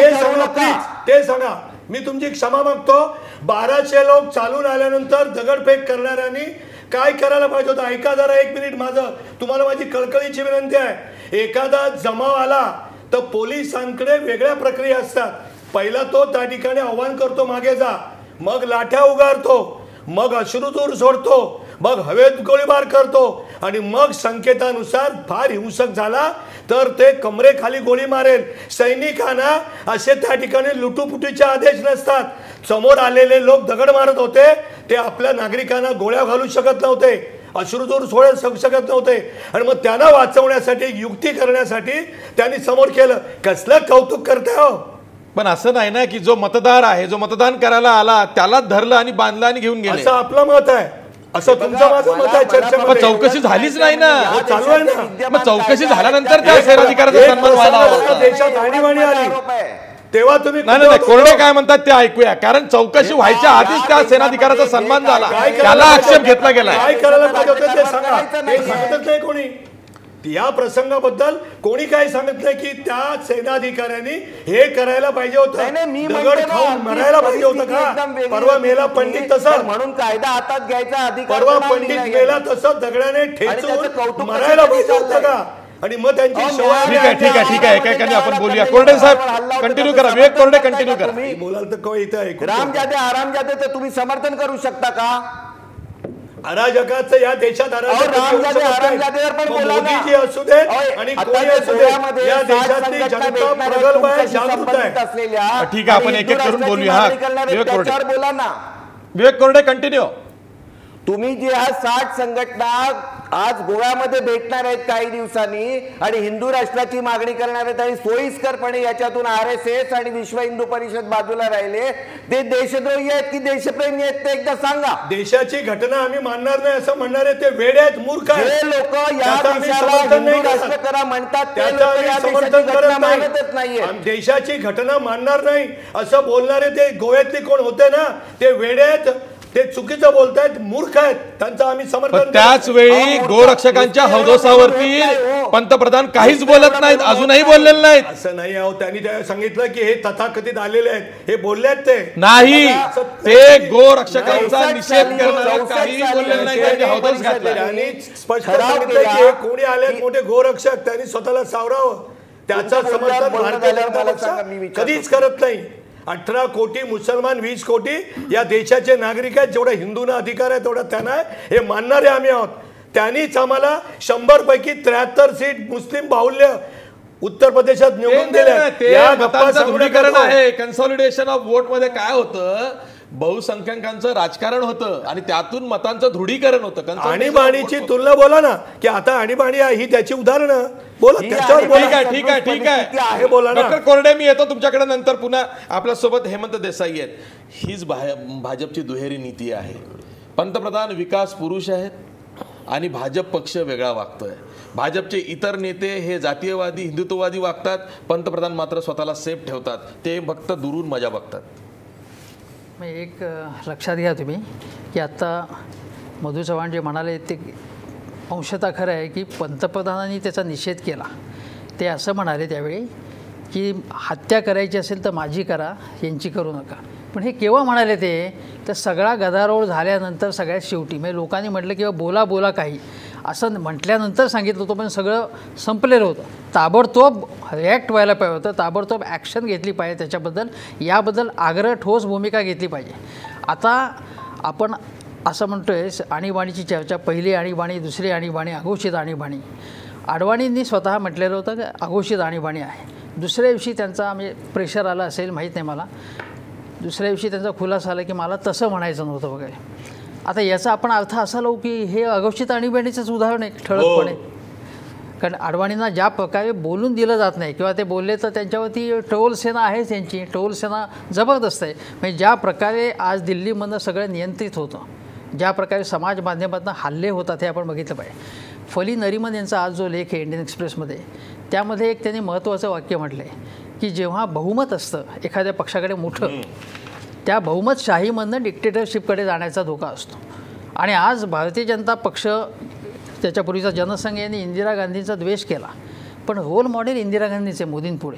Speaker 4: ते सांगा, मी तुमची क्षमा मागतो. 1200 लोक चालून आल्यानंतर दगडफेक करणाऱ्यांनी काय करायला पाहिजे होतं? ऐका जरा एक मिनिट माझं, तुम्हाला माझी कळकळीची विनंती आहे. एखादा जमाव आला तर पोलिसांकडे वेगळ्या प्रक्रिया असतात. पहिला तो त्या ठिकाणी आव्हान करतो मागे जा, मग लाठ्या उगारतो, मग अश्रुधूर सोडतो, मग हवेत गोळीबार करतो आणि मग संकेतानुसार फार हिंसक झाला तर ते कमरेखाली गोळी मारेल. सैनिकांना असे त्या ठिकाणी लुटूपुटीचे आदेश नसतात. समोर आलेले लोक दगड मारत होते, ते आपल्या नागरिकांना गोळ्या घालू शकत नव्हते, अश्रुधूर सोडू शकत नव्हते आणि मग त्यांना वाचवण्यासाठी युक्ती करण्यासाठी त्यांनी समोर केलं. कसलं कौतुक करताय हो.
Speaker 1: पण असं नाही ना की जो मतदार आहे, जो मतदान करायला आला त्यालाच धरलं आणि बांधलं आणि घेऊन गेलं,
Speaker 4: असं आपलं मत आहे, असं तुमचं माझं मत आहे. चर्चेमध्ये
Speaker 1: चौकशी झालीच नाही ना,
Speaker 4: चालू आहे ना.
Speaker 1: मग चौकशी झाल्यानंतर त्या सेनाधिकाऱ्याचा सन्मान व्हायला हवा.
Speaker 4: देशात आणीबाणी आली तेव्हा तुम्ही
Speaker 1: नाही, कोरडे काय म्हणतात ते ऐकूया. कारण चौकशी व्हायच्या आधीच त्या सेनाधिकाऱ्याचा सन्मान झाला, त्याला आक्षेप घेतला गेला.
Speaker 4: काय करायला पाहिजे होतं ते सांगा. हे सांगतच नाही कोणी. या प्रसंगाबद्दल कोणी काय सांगत नाही की त्या सेनाधिकाऱ्यांनी हे करायला पाहिजे होतं, दगड खाऊन मरायला पाहिजे होतं का? परवा मेला पंडित तसं,
Speaker 6: म्हणून कायदा हातात घ्यायचा अधिकार,
Speaker 4: परवा पंडित मेला तसं दगडाने ठेचून मरायला पाहिजे होतं का? आणि मग त्यांची
Speaker 1: ठीक आहे एका आपण बोलूया. कोरडे साहेब कंटिन्यू करा, विवेक कोरडे कंटिन्यू करा.
Speaker 4: बोलाल तर कोण इथं ऐकू.
Speaker 6: रामजादे आरामजादेचं तुम्ही समर्थन करू शकता का?
Speaker 4: अराजकाचं या देशात मोदीजी असू देत आणि कोणी असू देत, या देशातली जनता प्रगल्भ आहे, जागृत आहे.
Speaker 1: ठीक आहे, आपण एक एक करून बोलूया. विवेक कोरडे
Speaker 6: बोला ना.
Speaker 1: विवेक कोरडे कंटिन्यू.
Speaker 6: तुम्ही जे आज 60 संघटना आज गोव्यामध्ये भेटणार आहेत काही दिवसांनी आणि हिंदू राष्ट्राची मागणी करणार आहेत आणि सोयीस्करपणे याच्यातून RSS आणि विश्व हिंदू परिषद बाजूला राहिले, ते देशद्रोही आहेत की देशप्रेमी आहेत ते एकदा सांगा.
Speaker 4: देशाची घटना आम्ही मानणार नाही असं म्हणणारे ते वेडे आहेत, मूर्ख आहेत.
Speaker 6: जे लोक या देशाला हिंदू राष्ट्र करा म्हणतात ते लोक या देशाची घटना मानतच नाहीये.
Speaker 4: देशाची घटना मानणार नाही असं बोलणारे ते गोव्यातले कोण होते ना, ते वेडे आहेत, ते चुकीचं बोलतायत, मूर्ख आहेत, त्यांचं आम्ही समर्थन.
Speaker 1: त्याच वेळी गोरक्षकांच्या हौदोसावरती पंतप्रधान काहीच बोलत नाहीत, अजूनही बोललेले नाहीत.
Speaker 4: असं नाही आहो, त्यांनी सांगितलं की हे तथाकथित आलेले आहेत, हे बोलले आहेत. ते
Speaker 1: नाही, ते गोरक्षकांचा निषेध करणारे काहीही बोललेले नाही, त्यांनी हौदोस घातला.
Speaker 4: त्यांनी स्पष्ट सांगितलं की हे कोणी आले मोठे गोरक्षक, त्यांनी स्वतःला सावरावं. त्याचं समर्थन भारतीय जनता पक्ष कधीच करत नाही. 18 कोटी मुसलमान, 20 कोटी या देशाचे नागरिक आहेत. जेवढा हिंदूंना अधिकार आहे तेवढा त्यांना आहे, हे मानणारे आम्ही आहोत. त्यांनीच आम्हाला 100 पैकी 73 सीट मुस्लिम बाहुल्य उत्तर प्रदेशात निवडून दिल्या.
Speaker 1: ध्रुवीकरण आहे. कन्सॉलिडेशन ऑफ वोट मध्ये काय होतं, बहुसंख्याकांचं राजकारण होतं आणि त्यातून मतांचं दृढीकरण होतं.
Speaker 4: आणीबाणीची तुलना बोला ना, की आता आणीबाणी आहे ही त्याची उदाहरणं बोला.
Speaker 1: ठीक आहे बोला. डॉक्टर कोरडे, मी येतो तुमच्याकडे नंतर पुन्हा. आपल्यासोबत हेमंत देसाई आहेत. हीच भाजपची दुहेरी नीती आहे. पंतप्रधान विकास पुरुष आहेत आणि भाजप पक्ष वेगळा वागतोय. भाजपचे इतर नेते हे जातीयवादी, हिंदुत्ववादी वागतात, पंतप्रधान मात्र स्वतःला सेफ ठेवतात. ते फक्त दुरून मजा बघतात.
Speaker 7: एक लक्षात घ्या तुम्ही की आत्ता मधू चव्हाण जे म्हणाले ते अंशतः खरं आहे की पंतप्रधानांनी त्याचा निषेध केला. ते असं म्हणाले त्यावेळी की हत्या करायची असेल तर माझी करा, यांची करू नका. पण हे केव्हा म्हणाले ते, तर सगळा गदारोळ झाल्यानंतर सगळ्यात शेवटी म्हणजे लोकांनी म्हटलं की बोला काही असं म्हटल्यानंतर सांगितलं होतं, पण सगळं संपलेलं होतं. ताबडतोब रिॲक्ट व्हायला पाहिजे होतं, ताबडतोब ॲक्शन घेतली पाहिजे त्याच्याबद्दल, याबद्दल आग्रह ठोस भूमिका घेतली पाहिजे. आता आपण असं म्हणतो आहे आणीबाणीची चर्चा, पहिली आणीबाणी, दुसरी आणीबाणी, अघोषित आणीबाणी. आडवाणींनी स्वतः म्हटलेलं होतं की अघोषित आणीबाणी आहे. दुसऱ्या दिवशी त्यांचा प्रेशर आला असेल माहीत नाही मला, दुसऱ्या दिवशी त्यांचा खुलासा आला की मला तसं म्हणायचं नव्हतं वगैरे. आता याचा आपण अर्थ असा लावू की हे अघोषित आणीबाणीचंच उदाहरण आहे ठळकपणे. कारण आडवाणींना ज्या प्रकारे बोलून दिलं जात नाही किंवा ते बोलले तर त्यांच्यावरती टोल सेना आहे, त्यांची टोल सेना जबरदस्त आहे. म्हणजे ज्या प्रकारे आज दिल्लीमधनं सगळं नियंत्रित होतं, ज्या प्रकारे समाज माध्यमातून हल्ले होतात हे आपण बघितलं पाहिजे. फली नरिमन यांचा आज जो लेख आहे इंडियन एक्सप्रेसमध्ये, त्यामध्ये एक त्यांनी महत्त्वाचं वाक्य म्हटलं आहे की जेव्हा बहुमत असतं एखाद्या पक्षाकडे मोठं, त्या बहुमतशाहीमधनं डिक्टेटरशिपकडे जाण्याचा धोका असतो. आणि आज भारतीय जनता पक्ष, त्याच्यापूर्वीचा जनसंघ यांनी इंदिरा गांधींचा द्वेष केला, पण रोल मॉडेल इंदिरा गांधीचे मोदींपुढे.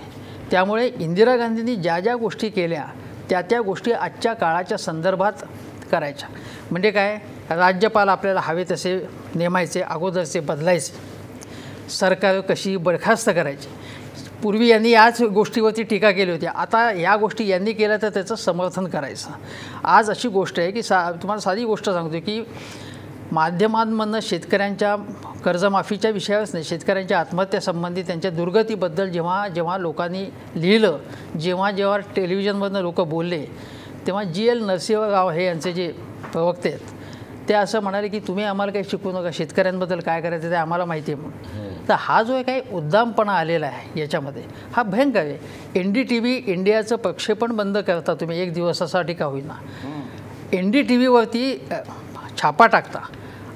Speaker 7: त्यामुळे इंदिरा गांधींनी ज्या ज्या गोष्टी केल्या त्या गोष्टी आजच्या काळाच्या संदर्भात करायच्या. म्हणजे काय, राज्यपाल आपल्याला हवे तसे नेमायचे, अगोदरचे बदलायचे, सरकार कशी बरखास्त करायची. पूर्वी यांनी याच गोष्टीवरती टीका केली होती. आता या गोष्टी यांनी केल्या तर त्याचं समर्थन करायचं. आज अशी गोष्ट आहे की तुम्हाला साधी गोष्ट सांगतो की माध्यमांमधनं शेतकऱ्यांच्या कर्जमाफीच्या विषयावरच नाही, शेतकऱ्यांच्या आत्महत्यासंबंधी त्यांच्या दुर्गतीबद्दल जेव्हा जेव्हा लोकांनी लिहिलं, जेव्हा जेव्हा टेलिव्हिजनमधनं लोक बोलले, तेव्हा GL नरसिंहराव हे यांचे जे प्रवक्ते आहेत ते असं म्हणाले की तुम्ही आम्हाला काही शिकवू नका, शेतकऱ्यांबद्दल काय करायचं ते आम्हाला माहिती आहे म्हणून. तर हा जो काही उद्दामपणा आलेला आहे याच्यामध्ये हा भयंकर आहे. NDTV इंडियाचं प्रक्षेपण बंद करता तुम्ही एक दिवसासाठी का होईना, NDTVवरती छापा टाकता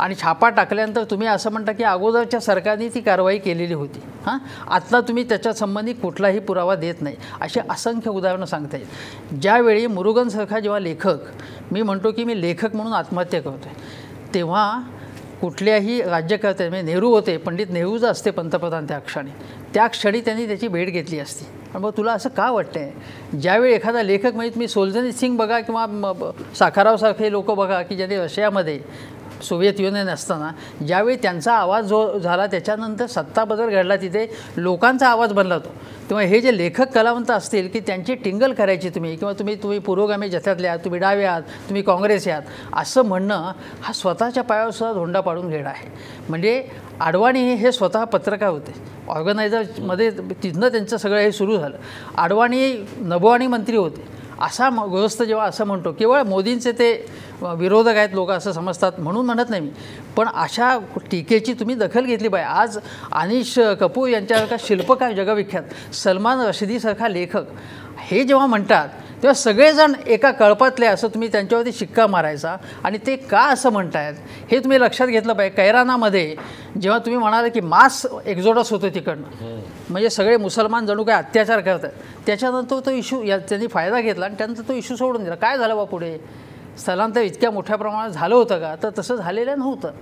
Speaker 7: आणि छापा टाकल्यानंतर तुम्ही असं म्हणता की अगोदरच्या सरकारने ती कारवाई केलेली होती. आत्ता तुम्ही त्याच्या संबंधी कुठलाही पुरावा देत नाही. अशी असंख्य उदाहरणं सांगता येईल. ज्यावेळी मुरुगनसारखा जेव्हा लेखक, मी म्हणतो की मी लेखक म्हणून आत्महत्या करतो आहे, तेव्हा कुठल्याही राज्यकर्त्या म्हणजे नेहरू होते, पंडित नेहरूच असते पंतप्रधान त्या क्षणी त्यांनी त्याची भेट घेतली असती. पण मग तुला असं का वाटतं आहे, ज्यावेळी एखादा लेखक म्हणजे तुम्ही सोल्जनित सिंग बघा किंवा साखारावसारखे लोक बघा की ज्यांनी रशियामध्ये सोव्हिएत युनियन असताना ज्यावेळी त्यांचा आवाज जो झाला त्याच्यानंतर सत्ता बदल घडला, तिथे लोकांचा आवाज बनला तो. तेव्हा हे जे लेखक कलावंत असतील की त्यांची टिंगल करायची तुम्ही किंवा तुम्ही पुरोगामी जथ्यातले आहात, तुम्ही डावे आहात, तुम्ही काँग्रेस आहात असं म्हणणं हा स्वतःच्या पायावर सुद्धा धोंडा पाडून घेणं आहे. म्हणजे अडवाणी हे स्वतः पत्रकार होते, ऑर्गनायझरमध्ये तिथनं त्यांचं सगळं हे सुरू झालं. अडवाणी नभोवाणी मंत्री होते. असा गृहस्थ जेव्हा असं म्हणतो, केवळ मोदींचे ते विरोधक आहेत लोक असं समजतात म्हणून म्हणत नाही मी, पण अशा टीकेची तुम्ही दखल घेतली पाहिजे. आज अनिश कपूर यांच्यासारखा शिल्पकार जगविख्यात, सलमान रशिदीसारखा लेखक हे जेव्हा म्हणतात तेव्हा सगळेजण एका कळपातले असं तुम्ही त्यांच्यावरती शिक्का मारायचा. आणि ते का असं म्हणतायत हे तुम्ही लक्षात घेतलं पाहिजे. कैरानामध्ये जेव्हा तुम्ही म्हणाले की मास एक्झोडस होतो तिकडनं, म्हणजे सगळे मुसलमान जणू काय अत्याचार करतात, त्याच्यानंतर तो इश्यू त्यांनी फायदा घेतला आणि त्यानंतर तो इश्यू सोडून दिला. काय झालं बा पुढे, स्थलांतर इतक्या मोठ्या प्रमाणात झालं होतं का, तर तसं झालेलं नव्हतं.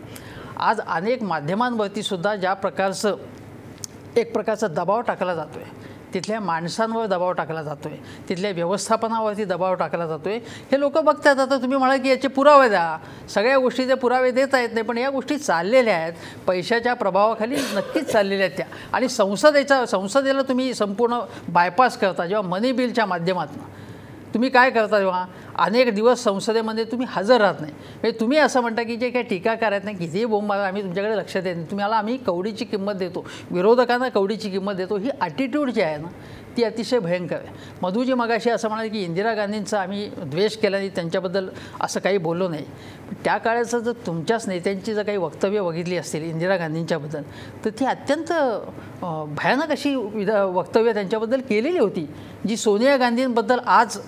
Speaker 7: आज अनेक माध्यमांवरती सुद्धा ज्या प्रकारचं एक प्रकारचा दबाव टाकला जातो आहे, तिथल्या माणसांवर दबाव टाकला जातो आहे, तिथल्या व्यवस्थापनावरती दबाव टाकला जातो आहे, हे लोक बघतात. आता तुम्ही म्हणाल की याचे पुरावे द्या, सगळ्या गोष्टीचे पुरावे देता येत नाही, पण या गोष्टी चाललेल्या आहेत, पैशाच्या प्रभावाखाली नक्कीच चाललेल्या आहेत त्या. आणि संसदेला तुम्ही संपूर्ण बायपास करता जेव्हा मनी बिलच्या माध्यमातून. तुम्ही काय करता जेव्हा अनेक दिवस संसदेमध्ये तुम्ही हजर राहत नाही, म्हणजे तुम्ही असं म्हणता की जे काही टीकाकार आहेत नाही, कितीही बोंब मारा आम्ही तुमच्याकडे लक्ष देत नाही, तुम्हाला आम्ही कवडीची किंमत देतो, विरोधकांना कवडीची किंमत देतो. ही ॲटिट्यूड जी आहे ना ती अतिशय भयंकर आहे. मधूजी मगाशी असं म्हणाले की इंदिरा गांधींचा आम्ही द्वेष केला नाही, त्यांच्याबद्दल असं काही बोललो नाही. त्या काळाचं जर तुमच्याच नेत्यांची जर काही वक्तव्य बघितली असतील इंदिरा गांधींच्याबद्दल, तर ती अत्यंत भयानक अशी वक्तव्य त्यांच्याबद्दल केलेली होती, जी सोनिया गांधींबद्दल आज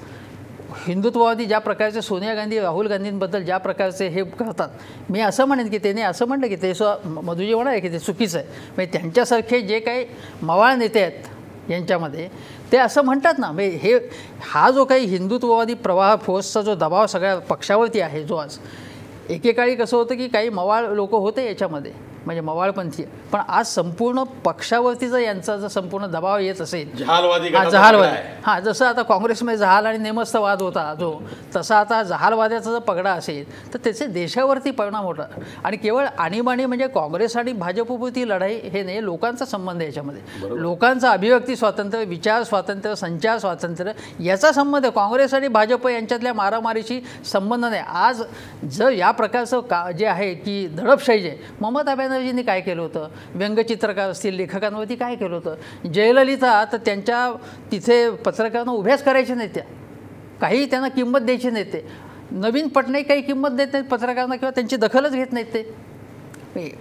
Speaker 7: हिंदुत्ववादी ज्या प्रकारचे सोनिया गांधी राहुल गांधींबद्दल ज्या प्रकारचे हे करतात. मी असं म्हणेन की त्याने असं म्हटलं की ते मधुजी म्हणाले की ते चुकीचं आहे. म्हणजे त्यांच्यासारखे जे काही मवाळ नेते आहेत यांच्यामध्ये ते असं म्हणतात ना, म्हणजे हा जो काही हिंदुत्ववादी प्रवाह फोर्सचा जो दबाव सगळ्या पक्षावरती आहे, जो आज एकेकाळी कसं होतं की काही मवाळ लोक होते याच्यामध्ये, म्हणजे मवाळपंथी, पण आज संपूर्ण पक्षावरती जर यांचा जर संपूर्ण दबाव येत असेल, जहालवादी, हां, जसं आता काँग्रेसमध्ये जहाल आणि नेमस्त वाद होता जो, तसा आता जहालवाद्याचा जर पगडा असेल तर त्याचे देशावरती परिणाम होतात. आणि केवळ आणीबाणी म्हणजे काँग्रेस आणि भाजपपुरती लढाई हे नाही, लोकांचा संबंध आहे याच्यामध्ये. लोकांचं अभिव्यक्ती स्वातंत्र्य, विचार स्वातंत्र्य, संचार स्वातंत्र्य याचा संबंध आहे. काँग्रेस आणि भाजप यांच्यातल्या मारामारीशी संबंध नाही. आज जर या प्रकारचं जे आहे की दडपशाही जे ममता बॅनर्जींनी काय केलं होतं, व्यंगचित्रकार असतील लेखकांवरती काय केलं होतं, जयललिता तर त्यांच्या तिथे पत्रकारांना उभ्याच करायचे नाहीत, त्या काही त्यांना किंमत द्यायची नाही. ते नवीन पटनाईक काही किंमत देत नाहीत पत्रकारांना किंवा त्यांची दखलच घेत नाहीत. ते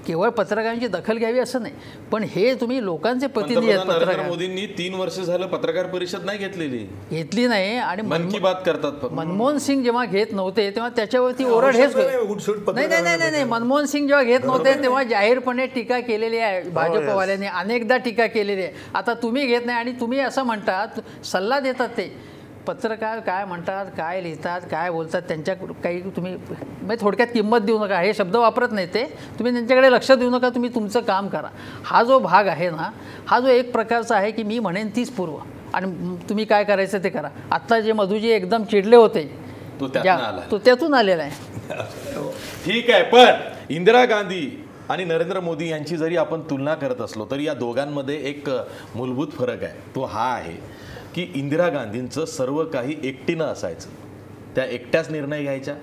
Speaker 7: केवळ पत्रकारांची दखल घ्यावी असं नाही, पण हे तुम्ही लोकांचे प्रतिनिधी आहेत.
Speaker 1: नरेंद्र मोदींनी 3 वर्ष झालं पत्रकार परिषद नाही घेतली नाही. आणि
Speaker 7: मन
Speaker 1: की बात करतात.
Speaker 7: मनमोहन सिंग जेव्हा घेत नव्हते तेव्हा त्याच्यावरती ओरड हेच नाही. मनमोहन सिंग जेव्हा घेत नव्हते तेव्हा जाहीरपणे टीका केलेली आहे भाजपवाल्यांनी, अनेकदा टीका केलेली आहे. आता तुम्ही घेत नाही आणि तुम्ही असं म्हणतात, सल्ला देतात ते पत्रकार काय म्हणतात, काय लिहितात, काय बोलतात, त्यांच्या काही तुम्ही म्हणजे थोडक्यात किंमत देऊ नका, हे शब्द वापरत नाही ते, तुम्ही त्यांच्याकडे लक्ष देऊ नका, तुम्ही तुमचं काम करा. हा जो भाग आहे ना, हा जो एक प्रकारचा आहे की मी म्हणेन तीच पूर्व, आणि तुम्ही काय करायचं ते करा. आत्ता जे मधुजी एकदम चिडले होते
Speaker 1: तो त्यातनं आला.
Speaker 7: तो त्यातून आलेला आहे.
Speaker 1: ठीक आहे, पण इंदिरा गांधी आणि नरेंद्र मोदी यांची जरी आपण तुलना करत असलो तरी या दोघांमध्ये एक मूलभूत फरक आहे. तो हा आहे की इंदिरा गांधींचं सर्व काही एकटीनं असायचं. त्या एकट्याच निर्णय घ्यायच्या,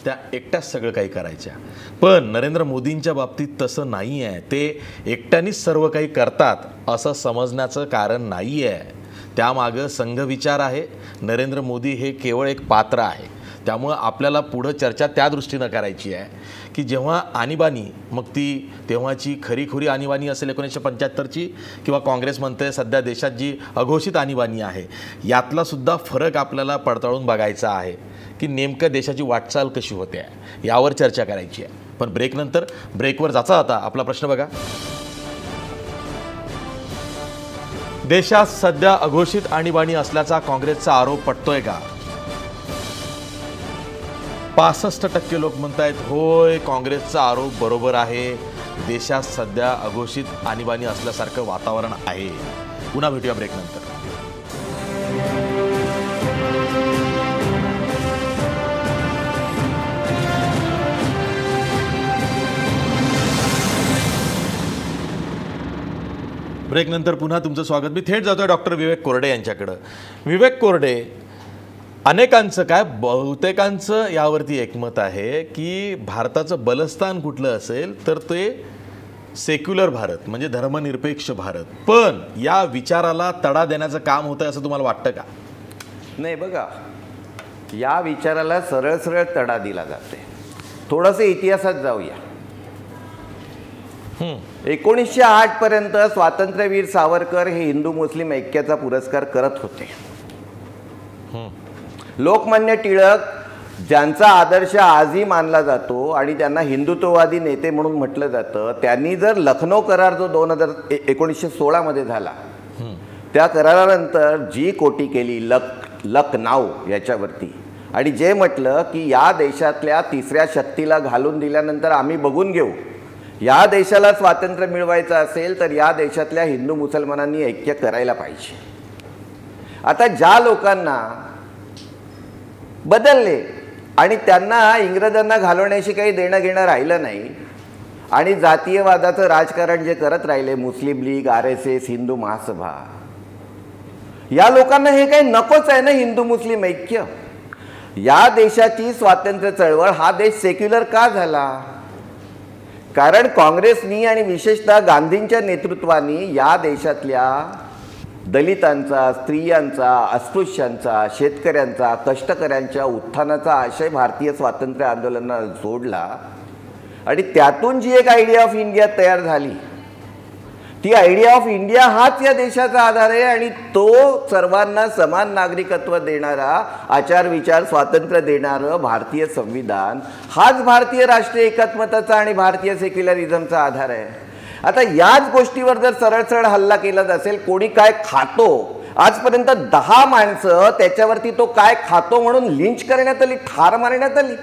Speaker 1: त्या एकट्याच सगळं काही करायच्या. पण नरेंद्र मोदींच्या बाबतीत तसं नाही आहे. ते एकट्यानेच सर्व काही करतात असं समजण्याचं कारण नाही आहे. त्यामागं संघविचार आहे. नरेंद्र मोदी हे केवळ एक पात्र आहे. त्यामुळं आपल्याला पुढं चर्चा त्या दृष्टीनं करायची आहे की जेव्हा आणीबाणी, मग ती तेव्हाची खरीखुरी आणीबाणी असेल 1975ची, किंवा काँग्रेस म्हणते सध्या देशात जी अघोषित आणीबाणी आहे, यातला सुद्धा फरक आपल्याला पडताळून बघायचा आहे की नेमकं देशाची वाटचाल कशी होते आहे, यावर चर्चा करायची आहे. पण ब्रेकनंतर, ब्रेकवर जाता आपला प्रश्न बघा. देशात सध्या अघोषित आणीबाणी असल्याचा काँग्रेसचा आरोप पटतोय का? 65% लोक म्हणतायत होय, काँग्रेसचा आरोप बरोबर आहे. देशात सध्या अघोषित आणीबाणी असल्यासारखं वातावरण आहे. पुन्हा भेटूया ब्रेकनंतर. ब्रेकनंतर पुन्हा तुमचं स्वागत. मी थेट जातोय डॉक्टर विवेक कोरडे यांच्याकडं. विवेक कोरडे, अनेकांचं काय, बहुतेकांचं यावरती एकमत आहे की भारताचं बलस्थान कुठलं असेल तर ते सेक्युलर भारत, म्हणजे धर्मनिरपेक्ष भारत. पण या विचाराला तडा देण्याचं काम होतं असं तुम्हाला वाटतं का?
Speaker 6: नाही, बघा, या विचाराला सरळ सरळ तडा दिला जाते. थोडंसं इतिहासात जाऊया. 1908 पर्यंत स्वातंत्र्यवीर सावरकर हे हिंदू मुस्लिम ऐक्याचा पुरस्कार करत होते. लोकमान्य टिळक, ज्यांचा आदर्श आजही मानला जातो आणि त्यांना हिंदुत्ववादी नेते म्हणून म्हटलं जातं, त्यांनी जर लखनौ करार जो 1916 मध्ये झाला, त्या करारानंतर जी कोटी केली लखनौ याच्यावरती, आणि जे म्हटलं की या देशातल्या तिसऱ्या शक्तीला घालून दिल्यानंतर आम्ही बघून घेऊ, या देशाला स्वातंत्र्य मिळवायचं असेल तर या देशातल्या हिंदू मुसलमानांनी ऐक्य करायला पाहिजे. आता ज्या लोकांना बदलले आणि त्यांना इंग्रजांना घालवण्याशी काही देणं घेणं राहिलं नाही आणि जातीयवादाचं राजकारण जे करत राहिले, मुस्लिम लीग, RSS, हिंदू महासभा, या लोकांना हे काही नकोच आहे ना हिंदू मुस्लिम ऐक्य. या देशाची स्वातंत्र्य चळवळ, हा देश सेक्युलर का झाला? कारण काँग्रेसनी आणि विशेषतः गांधींच्या नेतृत्वाने या देशातल्या दलितांचा, स्त्रियांचा, अस्पृश्यांचा, शेतकऱ्यांचा, कष्टकऱ्यांच्या उत्थानाचा आशय भारतीय स्वातंत्र्य आंदोलनाला जोडला आणि त्यातून जी एक आयडिया ऑफ इंडिया तयार झाली, ती आयडिया ऑफ इंडिया हाच या देशाचा आधार आहे. आणि तो सर्वांना समान नागरिकत्व देणारा, आचार विचार स्वातंत्र्य देणारं भारतीय संविधान हाच भारतीय राष्ट्रीय एकात्मताचा आणि भारतीय सेक्युलरिझमचा आधार आहे. आता याच गोष्टीवर जर सरळ सरळ हल्ला केला असेल, कोणी काय खातो, आजपर्यंत 10 माणसं त्याच्यावरती तो काय खातो म्हणून लिंच करण्यात आली, ठार मारण्यात आली.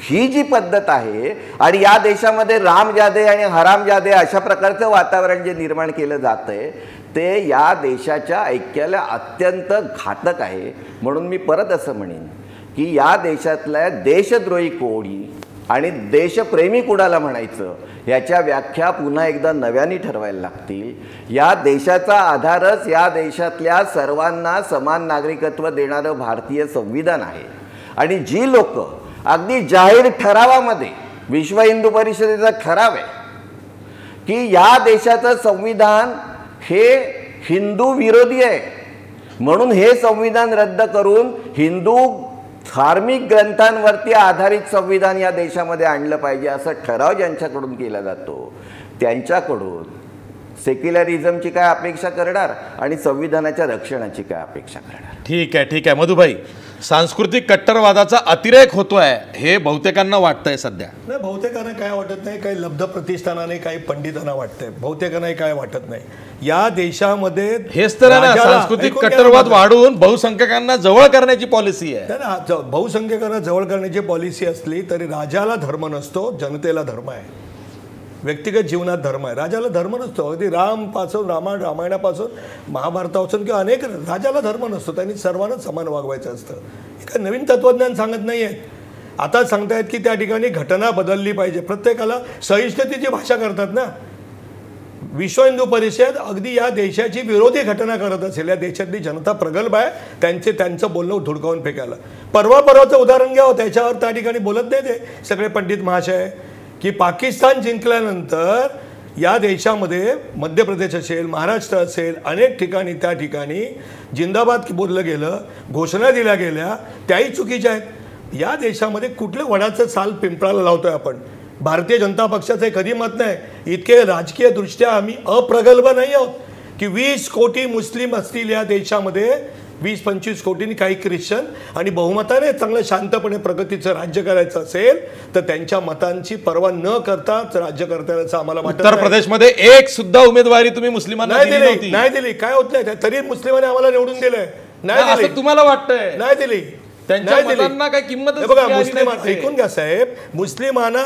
Speaker 6: ही जी पद्धत आहे आणि या देशामध्ये रामजादे आणि हरामजादे अशा प्रकारचं वातावरण जे निर्माण केलं जातंय, ते या देशाच्या ऐक्याला अत्यंत घातक आहे. म्हणून मी परत असं म्हणेन की या देशातल्या देशद्रोही कोणी आणि देशप्रेमी कुणाला म्हणायचं, याच्या व्याख्या पुन्हा एकदा नव्याने ठरवायला लागतील. या देशाचा आधारच या देशातल्या सर्वांना समान नागरिकत्व देणारं भारतीय संविधान आहे. आणि जी लोक अगदी जाहीर ठरावामध्ये, विश्व हिंदू परिषदेचा ठराव आहे की या देशाचं संविधान हे हिंदू विरोधी आहे, म्हणून हे संविधान रद्द करून हिंदू धार्मिक ग्रंथांवरती आधारित संविधान या देशामध्ये आणलं पाहिजे, असा ठराव ज्यांच्याकडून केला जातो, त्यांच्याकडून सेक्युलरिझमची काय अपेक्षा करणार आणि संविधानाच्या रक्षणाची काय अपेक्षा करणार?
Speaker 1: ठीक आहे मधुभाई, सांस्कृतिक कट्टरवादाचा अतिरेक होतोय हे बहुतेकांना वाटतंय सध्या.
Speaker 4: नाही, बहुतेकांना काय वाटत नाही, काही लब्ध प्रतिष्ठानाने, काही पंडितांना वाटतंय, बहुतेकांना काय वाटत नाही. या देशामध्ये
Speaker 1: हेच तर आहे ना, सांस्कृतिक कट्टरवाद वाढवून बहुसंख्यकांना जवळ करण्याची पॉलिसी आहे.
Speaker 4: बहुसंख्यकांना जवळ करण्याची पॉलिसी असली तरी राजाला धर्म नसतो, जनतेला धर्म आहे. व्यक्तिगत जीवनात धर्म आहे. राजाला धर्म नसतो. अगदी रामपासून रामायणापासून महाभारतापासून किंवा अनेक राजाला धर्म नसतो. त्यांनी सर्वांना समान वागवायचं असतं. हे काय नवीन तत्त्वज्ञान सांगत नाही आहेत. आता सांगतायत की त्या ठिकाणी घटना बदलली पाहिजे. प्रत्येकाला सहिष्णुतेची भाषा करतात ना. विश्व हिंदू परिषद अगदी या देशाची विरोधी घटना करत असेल. या देशातली जनता प्रगल्भ आहे. त्यांचं बोलणं धुडकावून फेकायला. परवाचं उदाहरण घ्यावं. त्याच्यावर त्या ठिकाणी बोलत नाही ते सगळे पंडित महाशय की पाकिस्तान जिंकल्यानंतर या देशामध्ये मध्य प्रदेश असेल, महाराष्ट्र असेल, अनेक ठिकाणी त्या ठिकाणी जिंदाबाद बोललं गेलं, घोषणा दिल्या गेल्या, त्याही चुकीच्या आहेत. या देशामध्ये कुठलं वडाचं साल पिंपळाला लावतोय आपण? भारतीय जनता पक्षाचं कधी मत नाही. इतके राजकीय दृष्ट्या आम्ही अप्रगल्भ नाही आहोत की 20 कोटी मुस्लिम असतील या देशामध्ये, 20-25 कोटींनी काही ख्रिश्चन आणि बहुमताने चांगलं शांतपणे प्रगतीचं राज्य करायचं असेल तर त्यांच्या मतांची पर्वा न करता राज्य करता येण्याचं आम्हाला वाटतं.
Speaker 1: उत्तर प्रदेशमध्ये एक सुद्धा उमेदवारी तुम्ही मुस्लिमांना
Speaker 4: नाही दिली. काय होत नाही. तरी मुस्लिमांनी आम्हाला निवडून दिलंय. नाही दिली.
Speaker 1: तुम्हाला वाटतंय?
Speaker 4: नाही दिली.
Speaker 1: त्यांच्या मतांना काय किंमत?
Speaker 4: बघा, मुस्लिमांना ऐकून घ्या साहेब, मुस्लिमांना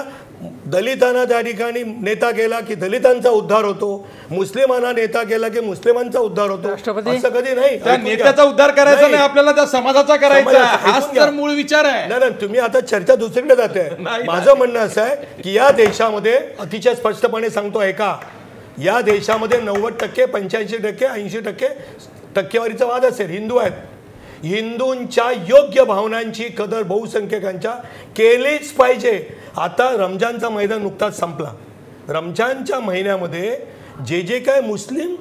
Speaker 4: दलितांना त्या ठिकाणी नेता केला की दलितांचा उद्धार होतो, मुस्लिमांना नेता केला की मुस्लिमांचा उद्धार होतो. असं कधी नाही.
Speaker 1: त्या नेत्याचा उद्धार करायचा नाही, आपल्याला त्या समाजाचा करायचा. हाच तर मूळ विचार आहे.
Speaker 4: नाही, तुम्ही आता चर्चा दुसरीकडे जाते. माझं म्हणणं असं आहे की या देशामध्ये अतिशय स्पष्टपणे सांगतो आहे का, या देशामध्ये 90%, 85%, 80% टक्केवारीचा वाद असेल. हिंदू आहेत. हिंदूंच्या योग्य भावनांची कदर बहुसंख्यकांच्या केलीच पाहिजे. आता रमजानचा महिना नुकताच संपला. रमजानच्या महिन्यामध्ये जे काय मुस्लिम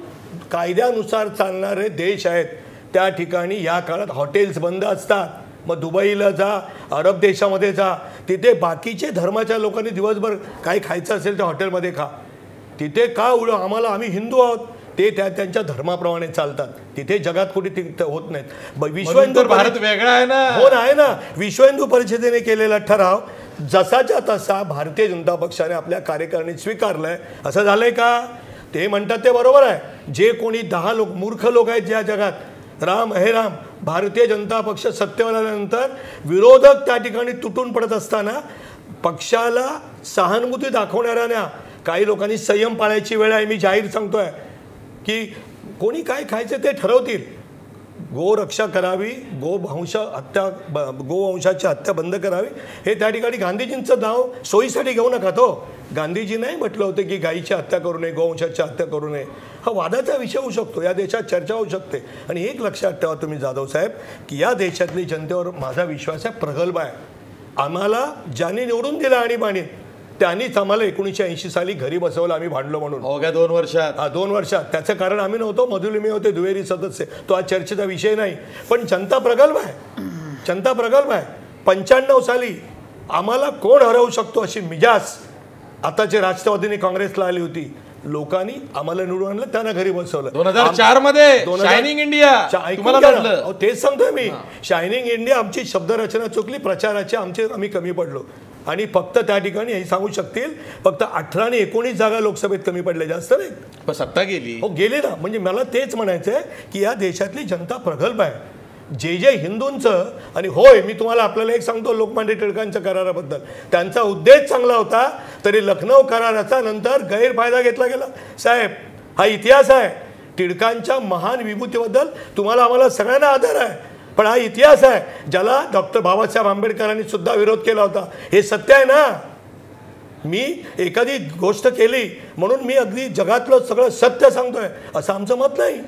Speaker 4: कायद्यानुसार चालणारे देश आहेत त्या ठिकाणी या काळात हॉटेल्स बंद असतात. मग दुबईला जा, अरब देशामध्ये जा, तिथे बाकीचे धर्माच्या लोकांनी दिवसभर काही खायचं असेल तर हॉटेलमध्ये खा. तिथे का आम्हाला, आम्ही हिंदू आहोत, ते त्यांच्या धर्माप्रमाणे चालतात. तिथे जगात कुठे होत नाहीत. विश्व हिंदू
Speaker 1: भारत वेगळा आहे ना.
Speaker 4: हो ना, आहे ना. विश्व हिंदू परिषदेने केलेला ठराव जसाच्या तसा भारतीय जनता पक्षाने आपल्या कार्यकारिणीत स्वीकारलाय. असं झालंय का? ते म्हणतात ते बरोबर आहे. जे कोणी 10 मूर्ख लोक आहेत ज्या जगात, राम हे राम, भारतीय जनता पक्ष सत्तेवर आल्यानंतर विरोधक त्या ठिकाणी तुटून पडत असताना पक्षाला सहानुभूती दाखवणाऱ्या काही लोकांनी संयम पाळायची वेळ आहे. मी जाहीर सांगतोय की कोणी काय खायचं ते ठरवतील. गोरक्षा करावी, गोवंशाची हत्या बंद करावी, हे त्या ठिकाणी गांधीजींचं नाव सोयीसाठी घेऊ नका. तो गांधीजी नाही म्हटलं होतं की गायीची हत्या करू नये, गोवंशाची हत्या करू नये. हा वादाचा विषय होऊ शकतो. या देशात चर्चा होऊ शकते. आणि एक लक्षात ठेवा तुम्ही जाधव साहेब की या देशातली जनतेवर माझा विश्वास आहे, प्रगल्भ आहे. आम्हाला ज्यांनी निवडून दिलं आणीबाणीत त्यांनीच आम्हाला 1980 साली घरी बसवलं, आम्ही भांडलो म्हणून.
Speaker 1: अवघ्या 2 वर्षात.
Speaker 4: 2 वर्षात. त्याचं कारण आम्ही नव्हतो, मधुलिमी होते, दुहेरी सदस्य. तो आज चर्चेचा विषय नाही. पण जनता प्रगल्भ आहे. जनता प्रगल्भ आहे. 95 साली आम्हाला कोण हरवू शकतो अशी मिजाज आताचे राष्ट्रवादीने काँग्रेसला आली होती. लोकांनी आम्हाला निवडून आणलं, त्यांना घरी बसवलं.
Speaker 1: 2004 मध्ये शायनिंग इंडिया.
Speaker 4: तेच सांगतोय मी. शायनिंग इंडिया आमची शब्दरचना चुकली, प्रचाराची आम्ही कमी पडलो. आणि फक्त त्या ठिकाणी हे सांगू शकतील फक्त 18 आणि 19 जागा लोकसभेत कमी पडल्या, जास्त नाही.
Speaker 1: पण सत्ता गेली.
Speaker 4: हो, गेली ना. म्हणजे मला तेच म्हणायचं आहे की या देशातली जनता प्रगल्भ आहे. जे हिंदूंचं, आणि होय मी तुम्हाला आपल्याला एक सांगतो लोकमान्य टिळकांच्या कराराबद्दल, त्यांचा उद्देश चांगला होता तरी लखनौ कराराचा नंतर गैरफायदा घेतला गेला. साहेब, हा इतिहास आहे. टिळकांच्या महान विभूतीबद्दल तुम्हाला आम्हाला सगळ्यांना आदर आहे, पण हा इतिहास आहे ज्याला डॉक्टर बाबासाहेब आंबेडकरांनी सुद्धा विरोध केला होता. हे सत्य आहे ना. मी एखादी गोष्ट केली म्हणून मी अगदी जगातलं सगळं सत्य सांगतोय असं आमचं मत नाही.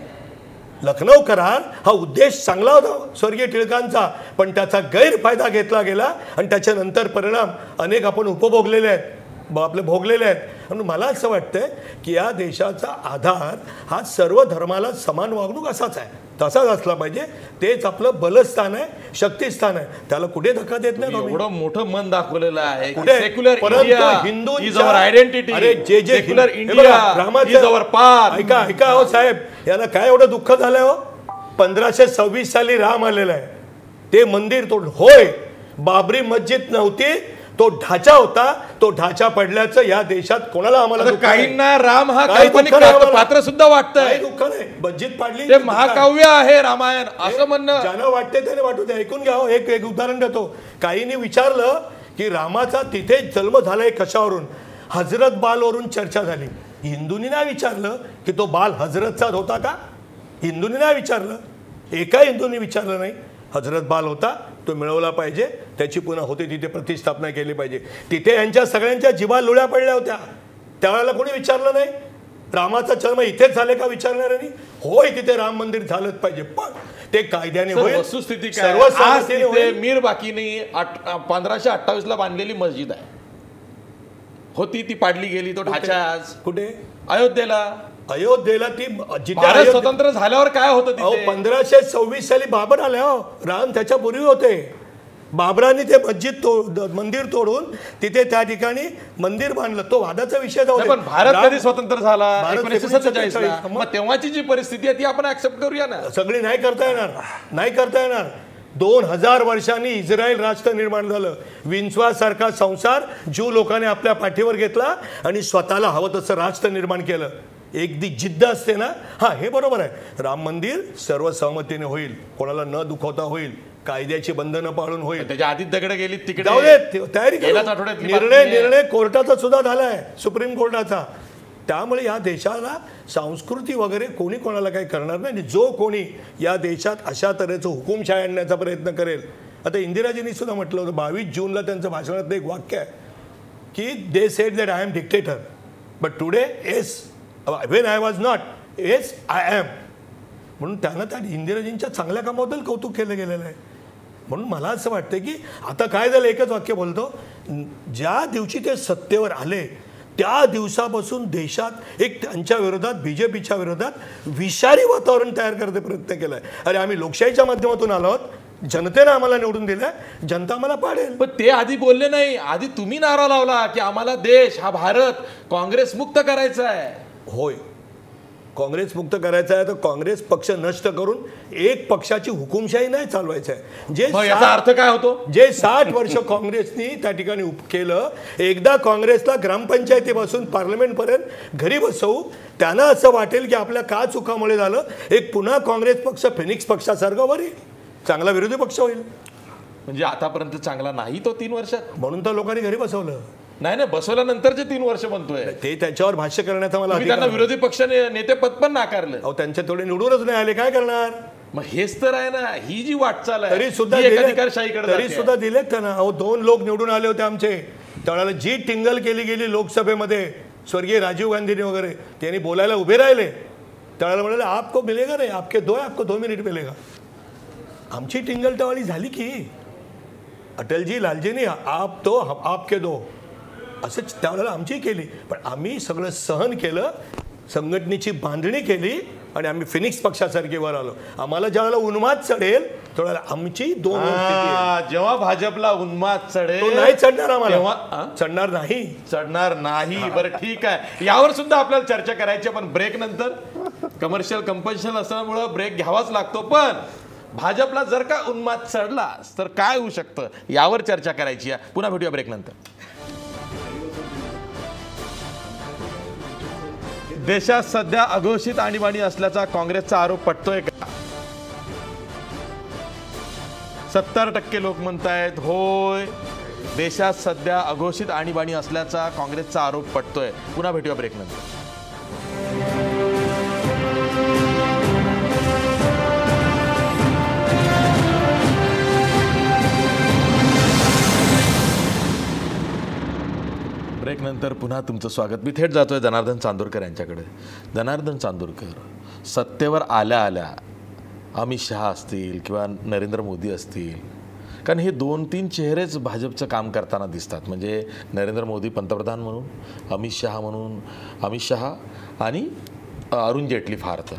Speaker 4: लखनौ करार हा उद्देश चांगला होता स्वर्गीय टिळकांचा, पण त्याचा गैरफायदा घेतला गेला आणि त्याच्यानंतर परिणाम अनेक आपण उपभोगलेले आहेत, भोगलेले आहेत. म्हणून मला असं वाटतंय की या देशाचा आधार हा सर्व धर्माला समान वागणूक असाच आहे, तसाच असला पाहिजे. तेच आपलं बलस्थान आहे, शक्तिस्थान आहे. त्याला कुठे धक्का देत नाही.
Speaker 1: एवढं मोठं मन दाखवलेलं आहे
Speaker 4: कुठे
Speaker 1: secular India,
Speaker 4: Hindu
Speaker 1: is our identity.
Speaker 4: अरे जे
Speaker 1: secular India, is our path.
Speaker 4: ऐका हो साहेब, याला काय एवढं दुःख झालंय हो. 1526 साली राम आलेला आहे. ते मंदिर तोड. होय, बाबरी मस्जिद नव्हती, तो ढाचा होता. तो ढाचा पडल्याचं या देशात कोणाला आम्हाला
Speaker 1: काहींना राम हा काल्पनिक पात्र सुद्धा वाटतंय.
Speaker 4: दुःख नाही. मस्जिद पाडली
Speaker 1: ते महाकाव्य आहे रामायण असं म्हणणं.
Speaker 4: ज्यांना वाटते त्याने वाटू दे. ऐकून घ्या. एक उदाहरण देतो. काहींनी विचारलं की रामाचा तिथे जन्म झालाय कशावरून. हजरत बालवरून चर्चा झाली. हिंदूंनी नाही विचारलं की तो बाल हजरतचाच होता का? हिंदूंनी नाही विचारलं, एका हिंदूंनी विचारलं नाही. हजरत बाल होता, तो मिळवला पाहिजे, त्याची पुन्हा होते तिथे प्रतिष्ठापना केली पाहिजे. तिथे यांच्या सगळ्यांच्या जिभा लुळ्या पडल्या होत्या. त्यावेळेला कोणी विचारलं नाही रामाचा जन्म इथेच झाले का विचारणाऱ्यांनी? होय, तिथे राम मंदिर झालंच पाहिजे, पण ते कायद्याने होईल.
Speaker 1: वस्तुस्थिती काय? आज तिथे मीर बाकीनी 1528ला बांधलेली मस्जिद आहे, होती ती पाडली गेली. तो ढाचा आज
Speaker 4: कुठे?
Speaker 1: अयोध्येला
Speaker 4: ती
Speaker 1: भारत स्वतंत्र झाल्यावर काय होतं तिथे?
Speaker 4: 1526 साली बाबर आले. हो, राम त्याच्या पूर्वी होते. बाबरांनी ते मंदिर तोडून तिथे त्या ठिकाणी मंदिर बांधलं. तो वादाचा विषय जाऊ दे.
Speaker 1: पण भारत कधी स्वतंत्र झाला? 1947 ला. मग तेव्हाची जी परिस्थिती आहे ती आपण ऍक्सेप्ट करूया ना.
Speaker 4: सगळी नाही करता येणार. 2000 वर्षांनी इस्रायल राष्ट्र निर्माण झालं. विंचवासारखा संसार ज्यू लोकांनी आपल्या पाठीवर घेतला आणि स्वतःला हवं तसं राष्ट्र निर्माण केलं. एकदी जिद्द असते ना. हा, हे बरोबर आहे. राम मंदिर सर्व सहमतीने होईल, कोणाला न दुखवता होईल, कायद्याची बंधनं पाळून होईल.
Speaker 1: त्याच्या आधी दगड गेली तिकडे
Speaker 4: जाऊ दे, तयारी निर्णय कोर्टाचा सुद्धा झालाय, सुप्रीम कोर्टाचा. त्यामुळे या देशाला संस्कृती वगैरे कोणी कोणाला काही करणार नाही. जो कोणी या देशात अशा तऱ्हेचं हुकुमशाही आणण्याचा प्रयत्न करेल. आता इंदिराजींनी सुद्धा म्हटलं होतं 22 जूनला त्यांचं भाषणातलं एक वाक्य आहे की they said that I am dictator but today yes when I was not, yes I am. म्हणून त्यांना त्या इंदिराजींच्या चांगल्या कामाबद्दल कौतुक केलं गेलेलं आहे. म्हणून मला असं वाटतं की आता काय झालं, एकच वाक्य बोलतो, ज्या दिवशी ते सत्तेवर आले त्या दिवसापासून देशात एक त्यांच्या विरोधात, बीजेपीच्या विरोधात विषारी वातावरण तयार करण्याचा प्रयत्न केलाय. अरे आम्ही लोकशाहीच्या माध्यमातून आलो आहोत, जनतेनं आम्हाला निवडून दिलंय, जनता आम्हाला पाडेल.
Speaker 1: पण ते आधी बोलले नाही. आधी तुम्ही नारा लावला की आम्हाला देश हा भारत काँग्रेस मुक्त करायचा आहे.
Speaker 4: होय, काँग्रेस मुक्त करायचं आहे तर काँग्रेस पक्ष नष्ट करून एक पक्षाची हुकुमशाही नाही चालवायचं आहे.
Speaker 1: याचा अर्थ काय होतो?
Speaker 4: जे 60 वर्ष काँग्रेसनी त्या ठिकाणी केलं, एकदा काँग्रेसला ग्रामपंचायतीपासून पार्लमेंटपर्यंत घरी बसवू, त्यांना असं वाटेल की आपल्या का चुकामुळे झालं, एक पुन्हा काँग्रेस पक्ष फिनिक्स पक्षासारखं वर चांगला विरोधी पक्ष होईल.
Speaker 1: म्हणजे आतापर्यंत चांगला नाही तो 3 वर्षात,
Speaker 4: म्हणून तर लोकांनी घरी बसवलं.
Speaker 1: नाही बसवल्यानंतरचे 3 वर्ष म्हणतोय
Speaker 4: ते. त्याच्यावर भाष्य करण्याचा मला
Speaker 1: त्यांना विरोधी पक्ष नेते पद पण नाकारलं.
Speaker 4: अहो, त्यांच्या थोडे निवडूनच नाही आले, काय करणार?
Speaker 1: मग हेच तर आहे ना, ही जी वाटचाल आहे
Speaker 4: तरी सुद्धा दिलेत त्यांना. अहो, 2 लोक निवडून आले होते आमचे. त्यावेळेला जी टिंगल केली गेली लोकसभेमध्ये स्वर्गीय राजीव गांधीने वगैरे, त्यांनी बोलायला उभे राहिले. त्यावेळेला म्हणाले आपको मिलेगा नाही, आपको 2 मिनिट मिलेगा. आमची टिंगल टवाळी झाली की अटलजी लालजीनी आप तो आपके 2 असंच त्यावेळेला आमची केली. पण आम्ही सगळं सहन केलं, संघटनेची बांधणी केली आणि आम्ही फिनिक्स पक्षासारखे वर आलो. आम्हाला ज्यावेळेला उन्माद चढेल त्यावेळेला आमची 2
Speaker 1: जेव्हा भाजपला उन्माद चढेल
Speaker 4: तो नाही चढणार, आम्हाला चढणार नाही.
Speaker 1: बरं ठीक आहे, यावर सुद्धा आपल्याला चर्चा करायची. पण ब्रेक नंतर कमर्शियल कंपल्शन असल्यामुळं ब्रेक घ्यावाच लागतो. पण भाजपला जर का उन्माद चढला तर काय होऊ शकतं यावर चर्चा करायची आहे. पुन्हा भेटूया ब्रेक नंतर. देशात सध्या अघोषित आणीबाणी असल्याचा काँग्रेसचा आरोप पटतोय का? 70% लोक म्हणतायत होय, देशात सध्या अघोषित आणीबाणी असल्याचा काँग्रेसचा आरोप पटतोय. पुन्हा भेटूया ब्रेक नंतर. ब्रेक नंतर पुन्हा तुमचं स्वागत. मी थेट जातोय जनार्दन चांदोरकर यांच्याकडे. जनार्दन चांदोरकर, सत्तेवर आल्या आल्या अमित शहा असतील किंवा नरेंद्र मोदी असतील, कारण हे 2-3 चेहरेच भाजपचं काम करताना दिसतात. म्हणजे नरेंद्र मोदी पंतप्रधान म्हणून, अमित शहा आणि अरुण जेटली. फार तर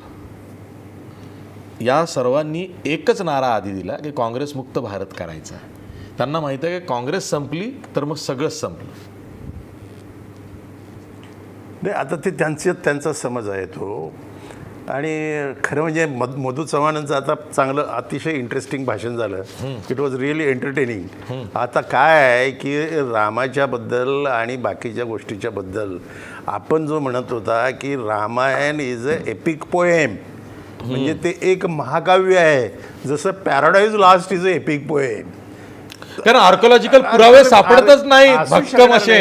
Speaker 1: या सर्वांनी एकच नारा आधी दिला की काँग्रेस मुक्त भारत करायचा. त्यांना माहिती आहे की काँग्रेस संपली तर मग सगळंच संपलं.
Speaker 5: नाही, आता ते त्यांचा समज आहे तो. आणि खरं म्हणजे मधू चव्हाणांचं आता चांगलं अतिशय इंटरेस्टिंग भाषण झालं. It was really entertaining. आता काय आहे की रामाच्याबद्दल आणि बाकीच्या गोष्टीच्याबद्दल आपण जो म्हणत होता की Ramayana is a epic poem, म्हणजे ते एक महाकाव्य आहे, जसं Paradise Lost is a epic poem.
Speaker 1: कारण आर्किओलॉजिकल पुरावे सापडतच नाही भक्कम असे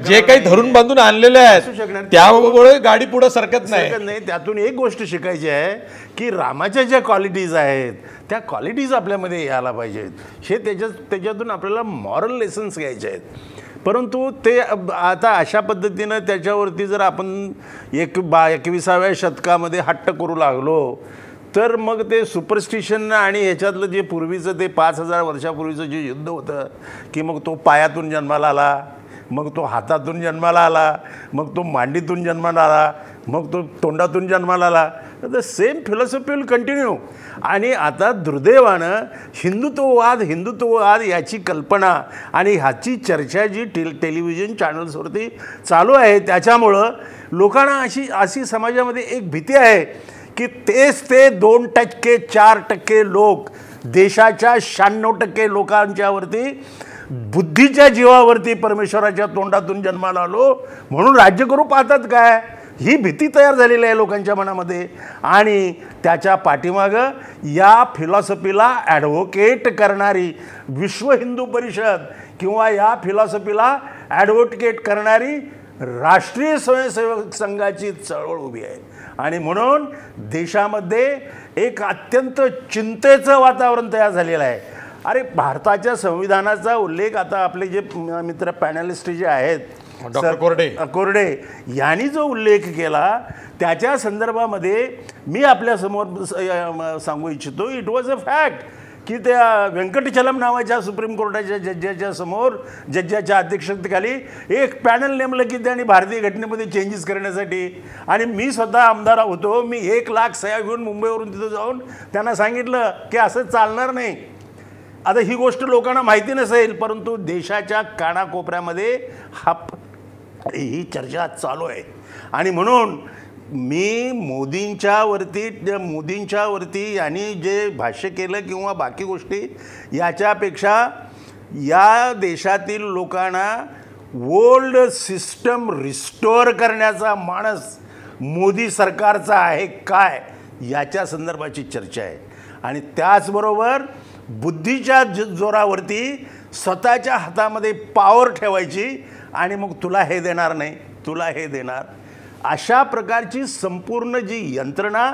Speaker 1: जे काही धरून बांधून आणलेले आहेत त्यामुळे गाडी पुढे सरकत नाही.
Speaker 5: त्यातून एक गोष्ट शिकायची आहे की रामाच्या ज्या क्वालिटीज आहेत त्या क्वालिटीज आपल्यामध्ये यायला पाहिजेत. हे त्याच्यातून आपल्याला मॉरल लेसन्स घ्यायचे आहेत. परंतु ते आता अशा पद्धतीनं त्याच्यावरती जर आपण 21व्या शतकामध्ये हट्ट करू लागलो तर मग ते सुपरस्टिशन आणि ह्याच्यातलं जे पूर्वीचं ते 5000 वर्षापूर्वीचं जे युद्ध होतं की मग तो पायातून जन्माला आला, मग तो हातातून जन्माला आला, मग तो मांडीतून जन्माला आला, मग तो तोंडातून जन्माला आला. The same philosophy will continue. आणि आता दुर्दैवानं हिंदुत्ववाद याची कल्पना आणि ह्याची चर्चा जी टेलिव्हिजन चॅनल्सवरती चालू आहे त्याच्यामुळं लोकांना अशी समाजामध्ये एक भीती आहे की तेच ते 2%, 4% लोक देशाच्या 96% लोकांच्यावरती बुद्धीच्या जीवावरती परमेश्वराच्या तोंडातून जन्माला आलो म्हणून राज्य करू पाहतात काय, ही भीती तयार झालेली आहे लोकांच्या मनामध्ये. आणि त्याच्या पाठीमागं या फिलॉसॉफीला ॲडव्होकेट करणारी विश्व हिंदू परिषद किंवा या फिलॉसॉफीला ॲडव्होकेट करणारी राष्ट्रीय स्वयंसेवक संघाची चळवळ उभी आहे. आणि म्हणून देशामध्ये एक अत्यंत चिंतेचं वातावरण तयार झालेलं आहे. अरे भारताच्या संविधानाचा उल्लेख आता आपले जे मित्र पॅनलिस्ट जे आहेत
Speaker 1: डॉक्टर
Speaker 5: कोरडे यांनी जो उल्लेख केला त्याच्या संदर्भामध्ये मी आपल्यासमोर सांगू इच्छितो. इट वॉज अ फॅक्ट की त्या व्यंकटचलम नावाच्या सुप्रीम कोर्टाच्या जज्जाच्या समोर जज्जाच्या अध्यक्षतेखाली एक पॅनल नेमलं की त्यांनी भारतीय घटनेमध्ये चेंजेस करण्यासाठी. आणि मी स्वतः आमदार होतो. मी 1,00,000 सह्या घेऊन मुंबईवरून तिथं जाऊन त्यांना सांगितलं की असं चालणार नाही. आता ही गोष्ट लोकांना माहिती नसेल परंतु देशाच्या कानाकोपऱ्यामध्ये ही चर्चा चालू आहे. आणि म्हणून मी मोदींच्यावरती यांनी जे भाष्य केलं किंवा बाकी गोष्टी याच्यापेक्षा या देशातील लोकांना ओल्ड सिस्टम रिस्टोअर करण्याचा मानस मोदी सरकारचा आहे काय याच्या संदर्भाची चर्चा आहे. आणि त्याचबरोबर बुद्धीच्या जोरावरती स्वतःच्या हातामध्ये पॉवर ठेवायची आणि मग तुला हे देणार नाही, तुला हे देणार, अशा प्रकारची संपूर्ण जी यंत्रणा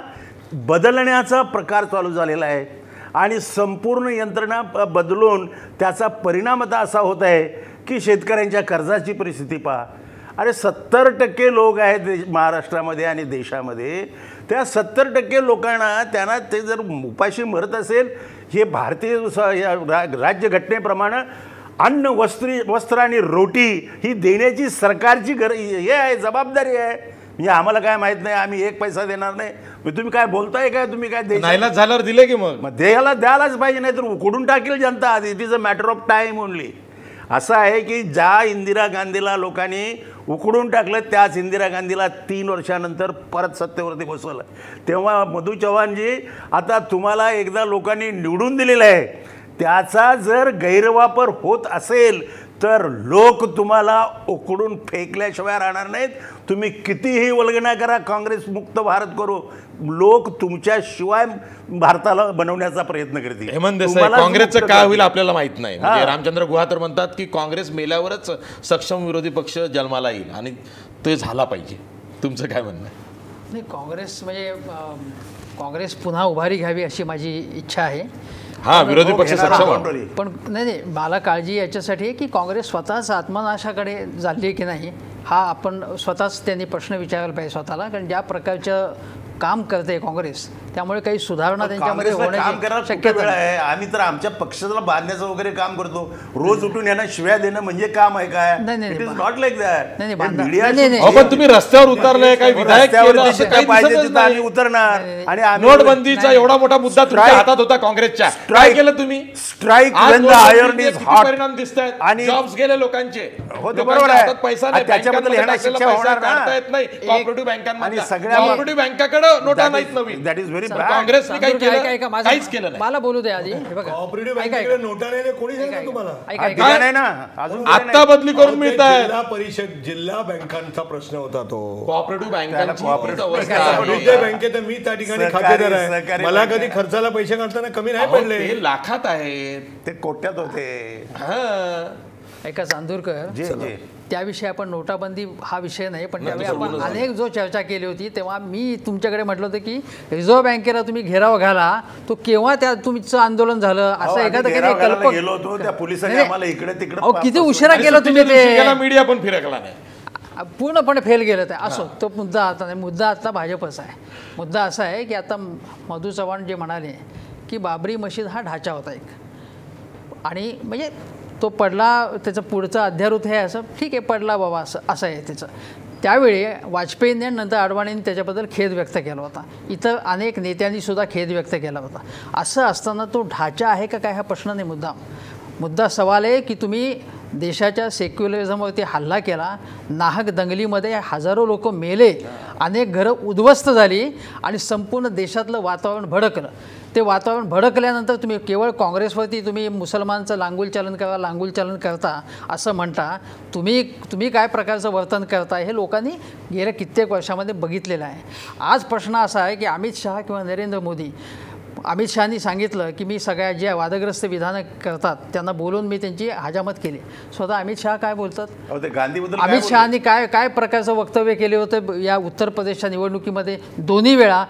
Speaker 5: बदलण्याचा प्रकार चालू झालेला आहे. आणि संपूर्ण यंत्रणा बदलून त्याचा परिणाम आता असा होत आहे की शेतकऱ्यांच्या कर्जाची परिस्थिती पहा. अरे 70% लोक आहेत महाराष्ट्रामध्ये आणि देशामध्ये. त्या 70% लोकांना त्यांना ते जर उपाशी मरत असेल हे भारतीय राज्यघटनेप्रमाणे अन्न वस्त्र आणि रोटी ही देण्याची सरकारची हे आहे, जबाबदारी आहे. म्हणजे आम्हाला काय माहीत नाही, आम्ही 1 पैसा देणार नाही. तुम्ही काय बोलताय काय, तुम्ही काय
Speaker 1: नाईलाज झाल्यावर दिले की मग
Speaker 5: द्यायला द्यायलाच पाहिजे, नाही तर उकडून टाकेल जनता. It is a matter of time only. असं आहे की ज्या इंदिरा गांधीला लोकांनी उकडून टाकलं त्याच इंदिरा गांधीला 3 वर्षानंतर परत सत्तेवरती बसवलं. तेव्हा मधू चव्हाणजी आता तुम्हाला एकदा लोकांनी निवडून दिलेलं आहे, त्याचा जर गैरवापर होत असेल तर लोक तुम्हाला उकडून फेकल्याशिवाय राहणार नाहीत. तुम्ही कितीही वल्गना करा, काँग्रेस मुक्त भारत करू, लोक तुमच्याशिवाय भारताला बनवण्याचा प्रयत्न करतील.
Speaker 1: हेमंत देसाई, काँग्रेसचं काय होईल आपल्याला माहित नाही. म्हणजे रामचंद्र गुहा तर म्हणतात की काँग्रेस मेल्यावरच सक्षम विरोधी पक्ष जन्माला येईल आणि ते झाला पाहिजे. तुमचं काय म्हणणं आहे?
Speaker 7: नाही, काँग्रेस पुन्हा उभारी घ्यावी अशी माझी इच्छा आहे.
Speaker 1: हा, विरोधी पक्ष सक्षम.
Speaker 7: पण नाही, मला काळजी याच्यासाठी आहे की काँग्रेस स्वतःच आत्मनाशाकडे चालली आहे की नाही हा आपण स्वतःच त्यांनी प्रश्न विचारायला पाहिजे स्वतःला. कारण ज्या प्रकारचं काम करते काँग्रेस त्यामुळे काही सुधारणा त्यांच्यामध्ये होण्याची शक्यता
Speaker 5: आहे. आम्ही तर आमच्या पक्षाला बांधण्याचं वगैरे काम करतो. रोज उठून यांना शिव्या देणं म्हणजे काम आहे काय? It is not like that.
Speaker 1: पण तुम्ही रस्त्यावर उतरले, काही विधायक
Speaker 5: आम्ही उतरणार. आणि
Speaker 1: नोटबंदीचा एवढा मोठा मुद्दा तुमच्या हातात होता काँग्रेसच्या, काय केलं तुम्ही?
Speaker 5: स्ट्राईक
Speaker 1: परिणाम दिसत आहेत आणि जॉब्स गेले लोकांचे.
Speaker 5: बरोबर आहे,
Speaker 1: पैसा नाही,
Speaker 5: त्याच्याबद्दल ह्यांना शिक्षा होणार
Speaker 1: काढता येत नाही. कॉपरेटिव्ह बँकांमध्ये
Speaker 5: सगळ्या
Speaker 1: कॉपरेटिव्ह बँकाकडे नोटा नाहीत नवीन.
Speaker 5: दॅट इज व्हेरी bring
Speaker 7: सा-
Speaker 5: back.
Speaker 1: काँग्रेसने काही
Speaker 7: चांदूरकर,
Speaker 1: केलं?
Speaker 7: ऐका, माझं-
Speaker 1: काहीच केलं नाही.
Speaker 7: मला बोलू दे आधी. हे बघा,
Speaker 4: कॉपरेटिव्ह
Speaker 7: ऐका,
Speaker 4: बँकेकडे
Speaker 7: ऐका.
Speaker 4: नोटा नाही कोणी सांगितलं तुम्हाला?
Speaker 7: ऐका,
Speaker 5: हा,
Speaker 7: ऐका.
Speaker 5: दिला नाही ना अजून दिला
Speaker 1: आता बदली करून मिळत आहे.
Speaker 4: जिल्हा परिषद जिल्हा बँकांचा प्रश्न होता तो.
Speaker 1: कोऑपरेटिव्ह बँकांची
Speaker 5: cooperative
Speaker 1: अवस्था
Speaker 7: ऐका,
Speaker 1: आहे.
Speaker 4: विद्या बँकेत मी त्या ठिकाणी
Speaker 5: सहकारी-
Speaker 4: खातेदार आहे.
Speaker 5: सहकारी
Speaker 4: मला
Speaker 5: बँक
Speaker 4: कधी
Speaker 5: आहे.
Speaker 4: खर्चाला पैसे काढताना कमी नाही
Speaker 1: अहो,
Speaker 4: पडले.
Speaker 1: ते लाखात आहेत.
Speaker 5: ते कोट्यात होते.
Speaker 1: हा.
Speaker 7: ऐका चांदूरकर,
Speaker 5: जे जे
Speaker 7: त्याविषयी आपण नोटाबंदी हा विषय नाही, पण त्यावेळी आपण अनेक जो चर्चा केली होती तेव्हा मी तुमच्याकडे म्हटलं होतं की रिझर्व्ह बँकेला तुम्ही घेराव घाला, तो केव्हा त्या तुमचं आंदोलन झालं असं
Speaker 5: आम्ही
Speaker 7: एखादं
Speaker 5: घेराव
Speaker 7: काही
Speaker 5: घालायला गेलो होतो, त्या पोलिसांनी
Speaker 7: नाही,
Speaker 5: आम्हाला इकडे तिकडे
Speaker 7: अहो, किती उशिरा केलं तुम्ही ते,
Speaker 1: मीडिया पण फिरकला नाही.
Speaker 7: पूर्णपणे फेल गेलं ते. असो, तो मुद्दा आता नाही. मुद्दा आता भाजपचा आहे. मुद्दा असा आहे की आता मधू चव्हाण जे म्हणाले की बाबरी मशीद हा ढाचा होता एक, आणि म्हणजे तो पडला, त्याचं पुढचं अध्यारूत हे असं ठीक आहे, पडला बाबा असं आहे त्याचं. त्यावेळी वाजपेयींनी आणि नंतर अडवाणींनी त्याच्याबद्दल खेद व्यक्त केला होता. इतर अनेक नेत्यांनी सुद्धा खेद व्यक्त केला होता. असं असताना तो ढाचा आहे का काय हा प्रश्न नाही. मुद्दा सवाल आहे की तुम्ही देशाच्या सेक्युलरिझमवरती हल्ला केला, नाहक दंगलीमध्ये हजारो लोक मेले, अनेक घरं उद्ध्वस्त झाली आणि संपूर्ण देशातलं वातावरण भडकलं. ते वातावरण भडकल्यानंतर तुम्ही केवळ काँग्रेसवरती तुम्ही मुसलमानचं लांगुलचालन करता असं म्हणता. तुम्ही काय प्रकारचं वर्तन करता हे लोकांनी गेल्या कित्येक वर्षामध्ये बघितलेलं आहे. आज प्रश्न असा आहे की अमित शहा किंवा नरेंद्र मोदी, अमित शहानी सांगितलं की मी सगळ्या ज्या वादग्रस्त विधानं करतात त्यांना बोलून मी त्यांची हजामत केली. स्वतः अमित शहा काय बोलतात?
Speaker 5: अहो, ते गांधीबद्दल काय
Speaker 7: अमित
Speaker 5: बोलले?
Speaker 7: शहानी काय प्रकारचं वक्तव्य केले होतं या उत्तर प्रदेशच्या निवडणुकीमध्ये 2 वेळा?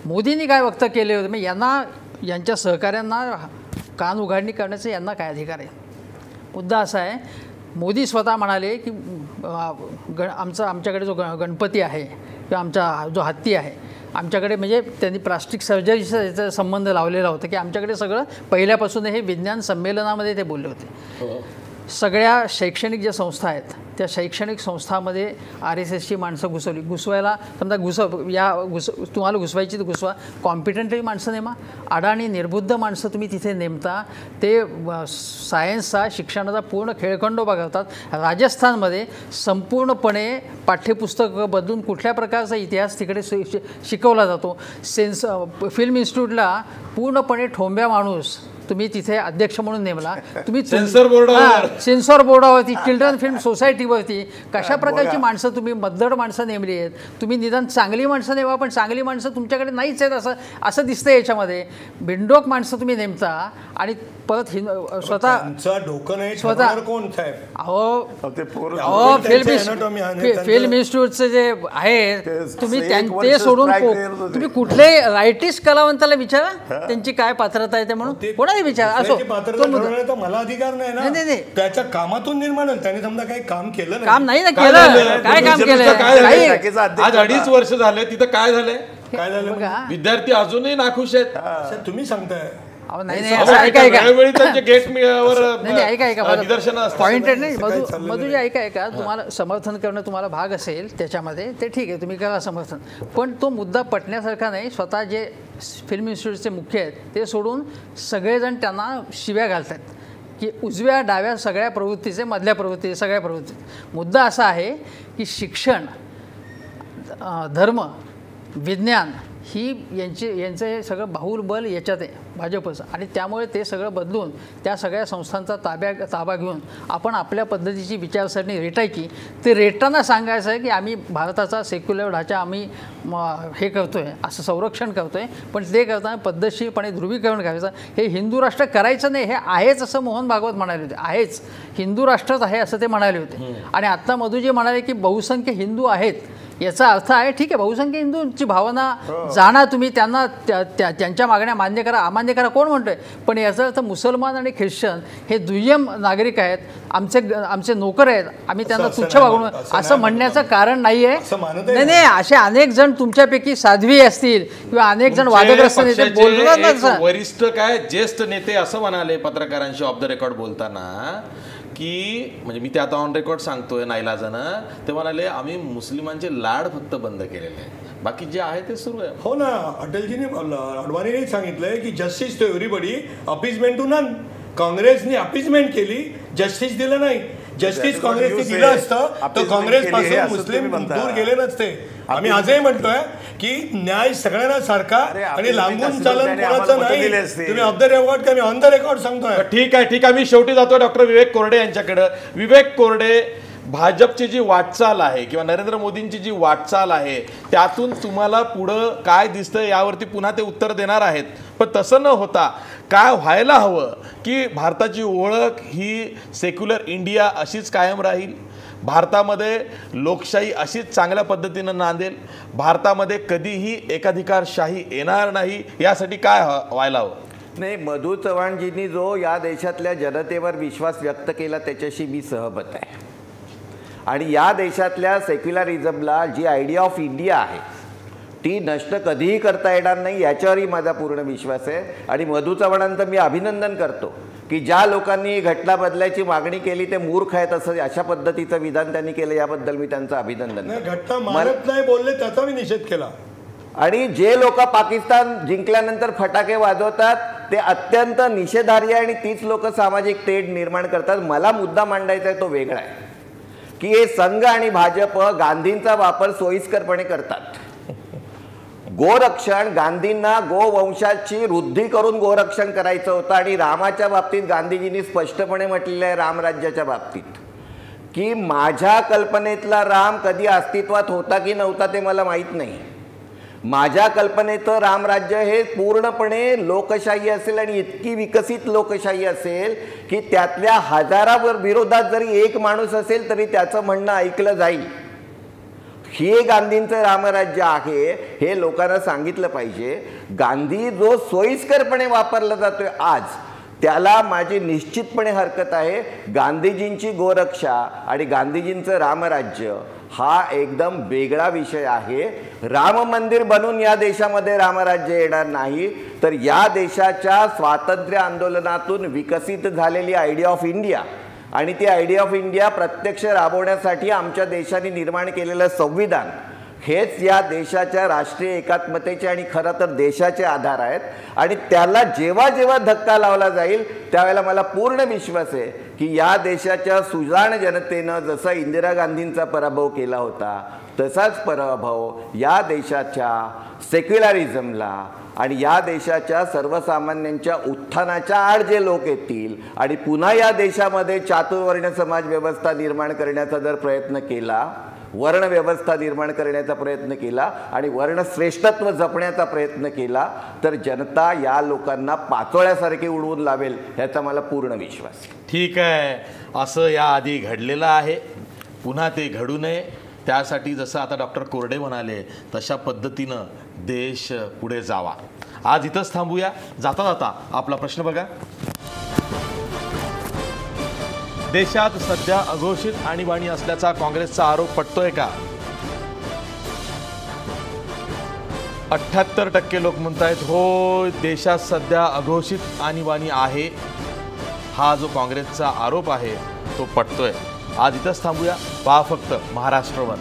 Speaker 7: मोदींनी काय वक्तव्य केले होते? मग यांच्या सहकाऱ्यांना कान उघाडणी करण्याचा यांना काय अधिकार आहे? मुद्दा असा आहे, मोदी स्वतः म्हणाले की आमच्याकडे जो गणपती आहे किंवा आमचा जो हत्ती आहे, आमच्याकडे म्हणजे त्यांनी प्लास्टिक सर्जरीचा याचा संबंध लावलेला होता की आमच्याकडे सगळं पहिल्यापासून हे विज्ञान संमेलनामध्ये ते बोलले होते. सगळ्या शैक्षणिक ज्या संस्था आहेत त्या शैक्षणिक संस्थांमध्ये RSSची माणसं घुसवायला समजा तुम्हाला घुसवायची तर घुसवा, कॉम्पिटंटही माणसं नेमा. अडाणी निर्बुद्ध माणसं तुम्ही तिथे नेमता, ते सायन्सचा शिक्षणाचा पूर्ण खेळखंडोबा करतात. राजस्थानमध्ये संपूर्णपणे पाठ्यपुस्तक बदलून कुठल्या प्रकारचा इतिहास तिकडे शिकवला जातो. फिल्म इन्स्टिट्यूटला पूर्णपणे ठोंब्या माणूस तुम्ही तिथे अध्यक्ष म्हणून नेमला. तुम्ही सेन्सॉर बोर्डावरती, चिल्ड्रन फिल्म सोसायटीवरती कशा प्रकारची माणसं तुम्ही मद्दड माणसं नेमली आहेत. तुम्ही निदान चांगली माणसं नेमा, पण चांगली माणसं तुमच्याकडे नाहीच आहेत असं दिसतं याच्यामध्ये. बिंडोक माणसं तुम्ही नेमता आणि परत स्वतः
Speaker 4: डोकं नाही
Speaker 7: स्वतः
Speaker 4: कोण साहेब?
Speaker 7: अहो फिल्म इन्स्टिट्यूटचे जे आहे तुम्ही ते सोडून तुम्ही कुठल्याही रायटिस्ट कलावंताला विचारा त्यांची काय पात्रता आहे ते म्हणून कोणाला विचारा. असो,
Speaker 4: मला अधिकार नाही ना.
Speaker 7: नाही.
Speaker 4: त्याच्या कामातून निर्माण होईल. त्याने समजा काही काम केलं
Speaker 7: काम नाही ना केलं. काय काम केलं?
Speaker 1: आज 2.5 वर्ष झाले, तिथं काय झालंय?
Speaker 4: काय झालं?
Speaker 1: विद्यार्थी अजूनही नाखुश आहेत.
Speaker 4: तुम्ही सांगताय.
Speaker 7: पॉइंट नाही मधुजी, ऐका तुम्हाला समर्थन करणं तुम्हाला भाग असेल त्याच्यामध्ये ते ठीक आहे, तुम्ही करा समर्थन, पण तो मुद्दा पटण्यासारखा नाही. स्वतः जे फिल्म इन्स्टिट्यूटचे मुख्य आहेत ते सोडून सगळेजण त्यांना शिव्या घालतात की उजव्या डाव्या सगळ्या प्रवृत्तीचे, मधल्या प्रवृत्तीचे, सगळ्या प्रवृत्ती. मुद्दा असा आहे की शिक्षण, धर्म, विज्ञान ही यांचं हे सगळं बाहुबल याच्यात आहे भाजपचं, आणि त्यामुळे ते सगळं बदलून त्या सगळ्या संस्थांचा ताबा घेऊन आपण आपल्या पद्धतीची विचारसरणी रेटायची. ते रेटताना सांगायचं आहे की आम्ही भारताचा सेक्युलर ढाचा आम्ही हे करतोय, असं संरक्षण करतोय, पण ते करताना पद्धतशीरपणे ध्रुवीकरण करायचं. हे हिंदू राष्ट्र करायचं नाही, हे आहेच असं मोहन भागवत म्हणाले होते. आहेच हिंदू राष्ट्रच आहे असं ते म्हणाले होते. आणि आत्ता मधुजी म्हणाले की बहुसंख्य हिंदू आहेत, याचा अर्थ आहे ठीक आहे, बहुसंख्य हिंदूंची भावना जाणा, तुम्ही त्यांना त्यांच्या मागण्या मान्य करा, अमान्य करा, कोण म्हणतोय, पण याचा अर्थ मुसलमान आणि ख्रिश्चन हे दुय्यम नागरिक आहेत, आमचे नोकर आहेत, आम्ही त्यांना तुच्छ वागणू असं म्हणण्याचं कारण नाही आहे. नाही, असे अनेक जण तुमच्यापैकी साध्वी असतील किंवा अनेक जण वादग्रस्त नेते बोलतात.
Speaker 1: वरिष्ठ काय ज्येष्ठ नेते असं म्हणाले पत्रकारांशी ऑफ द रेकॉर्ड बोलताना की, म्हणजे मी ते आता ऑन रेकॉर्ड सांगतोय नाईलाजानं, ते म्हणाले आम्ही मुस्लिमांचे लाड फक्त बंद केलेले आहे, बाकी जे आहे ते सुरू आहे.
Speaker 4: हो ना, अटलजीने अडवाणीने सांगितलंय की justice to everybody, appeasement to none. काँग्रेसने अपीजमेंट केली, जस्टिस दिलं नाही. जस्टिस काँग्रेसने दिलं असतं तर काँग्रेस पासून मुस्लिम दूर गेले नसते. आम्ही आजही म्हणतोय की न्याय सगळ्यांना सारखा आणि लांबून चालन कोणाचं नाही. तुम्ही ऑफ द रेकॉर्ड का मी ऑन द रेकॉर्ड सांगतोय.
Speaker 1: ठीक आहे मी शेवटी जातो डॉक्टर विवेक कोरडे यांच्याकडे. विवेक कोरडे, भाजपची जी वाटचाल आहे किंवा नरेंद्र मोदींची जी वाटचाल आहे त्यातून तुम्हाला पुढं काय दिसतं यावरती पुन्हा ते उत्तर देणार आहेत. पण तसं न होता काय व्हायला हवं की भारताची ओळख ही सेक्युलर इंडिया अशीच कायम राहील, भारतामध्ये लोकशाही अशीच चांगल्या पद्धतीनं नांदेल, भारतामध्ये कधीही एकाधिकारशाही येणार नाही, यासाठी काय व्हायला हवं?
Speaker 6: नाही, मधु चव्हाणजींनी जो या देशातल्या जनतेवर विश्वास व्यक्त केला त्याच्याशी मी सहमत आहे. आणि या देशातल्या सेक्युलरिझमला जी आयडिया ऑफ इंडिया आहे ती नष्ट कधीही करता येणार नाही याच्यावरही माझा पूर्ण विश्वास आहे. आणि मधु चव्हाणांचं मी अभिनंदन करतो की ज्या लोकांनी घटना बदलायची मागणी केली ते मूर्ख आहेत असं अशा पद्धतीचं विधान त्यांनी केलं, याबद्दल मी त्यांचं अभिनंदन करतो.
Speaker 4: घटना मानत नाही बोलले त्याचा मी निषेध केला.
Speaker 6: आणि जे लोक पाकिस्तान जिंकल्यानंतर फटाके वाजवतात ते अत्यंत निषेधार्ह आणि तीच लोक सामाजिक तेढ निर्माण करतात. मला मुद्दा मांडायचा आहे तो वेगळा आहे की हे संघ आणि भाजप गांधींचा वापर सोयीस्करपणे करतात. गोरक्षण, गांधींना गोवंशाची वृद्धी करून गोरक्षण करायचं होतं. आणि रामाच्या बाबतीत गांधीजींनी स्पष्टपणे म्हटलेलं आहे रामराज्याच्या बाबतीत की माझ्या कल्पनेतला राम कधी अस्तित्वात होता की नव्हता ते मला माहीत नाही. माझ्या कल्पनेचं रामराज्य हे पूर्णपणे लोकशाही असेल आणि इतकी विकसित लोकशाही असेल की त्यातल्या हजारावर विरोधात जरी एक माणूस असेल तरी त्याचं म्हणणं ऐकलं जाईल. हे गांधींचं रामराज्य आहे हे लोकांना सांगितलं पाहिजे. गांधी जो सोयीस्करपणे वापरला जातोय आज त्याला माझी निश्चितपणे हरकत आहे. गांधीजींची गोरक्षा आणि गांधीजींचं रामराज्य हा एकदम वेगळा विषय आहे. राम मंदिर बनून या देशामध्ये रामराज्य येणार नाही, तर या देशाच्या स्वातंत्र्य आंदोलनातून विकसित झालेली आयडिया ऑफ इंडिया आणि ती आयडिया ऑफ इंडिया प्रत्यक्ष राबवण्यासाठी आमच्या देशाने निर्माण केलेलं संविधान हेच या देशाच्या राष्ट्रीय एकात्मतेचे आणि खरं तर देशाचे आधार आहेत. आणि त्याला जेव्हा जेव्हा धक्का लावला जाईल त्यावेळेला मला पूर्ण विश्वास आहे की या देशाच्या सुजाण जनतेनं जसं इंदिरा गांधींचा पराभव केला होता तसाच पराभव या देशाच्या सेक्युलरिझमला आणि या देशाच्या सर्वसामान्यांच्या उत्थानाच्या आड जे लोक येतील आणि पुन्हा या देशामध्ये चातुर्वर्ण समाज व्यवस्था निर्माण करण्याचा जर प्रयत्न केला, वर्णव्यवस्था निर्माण करण्याचा प्रयत्न केला आणि वर्णश्रेष्ठत्व जपण्याचा प्रयत्न केला तर जनता या लोकांना पाचोळ्यासारखे उडवून लावेल ह्याचा मला पूर्ण विश्वास आहे.
Speaker 1: ठीक आहे, असं याआधी घडलेलं आहे, पुन्हा ते घडू नये त्यासाठी जसं आता डॉक्टर कोरडे म्हणाले तशा पद्धतीनं देश पुढे जावा. आज इथंच थांबूया. जाता जाता आपला प्रश्न बघा. देशात सध्या अघोषित आणीबाणी असल्याचा काँग्रेसचा आरोप पटतोय का? 78% लोक म्हणतायत हो, देशात सध्या अघोषित आणीबाणी आहे. हा जो काँग्रेसचा आरोप आहे तो पटतोय. आज इथंच थांबूया. पहा फक्त महाराष्ट्र वन.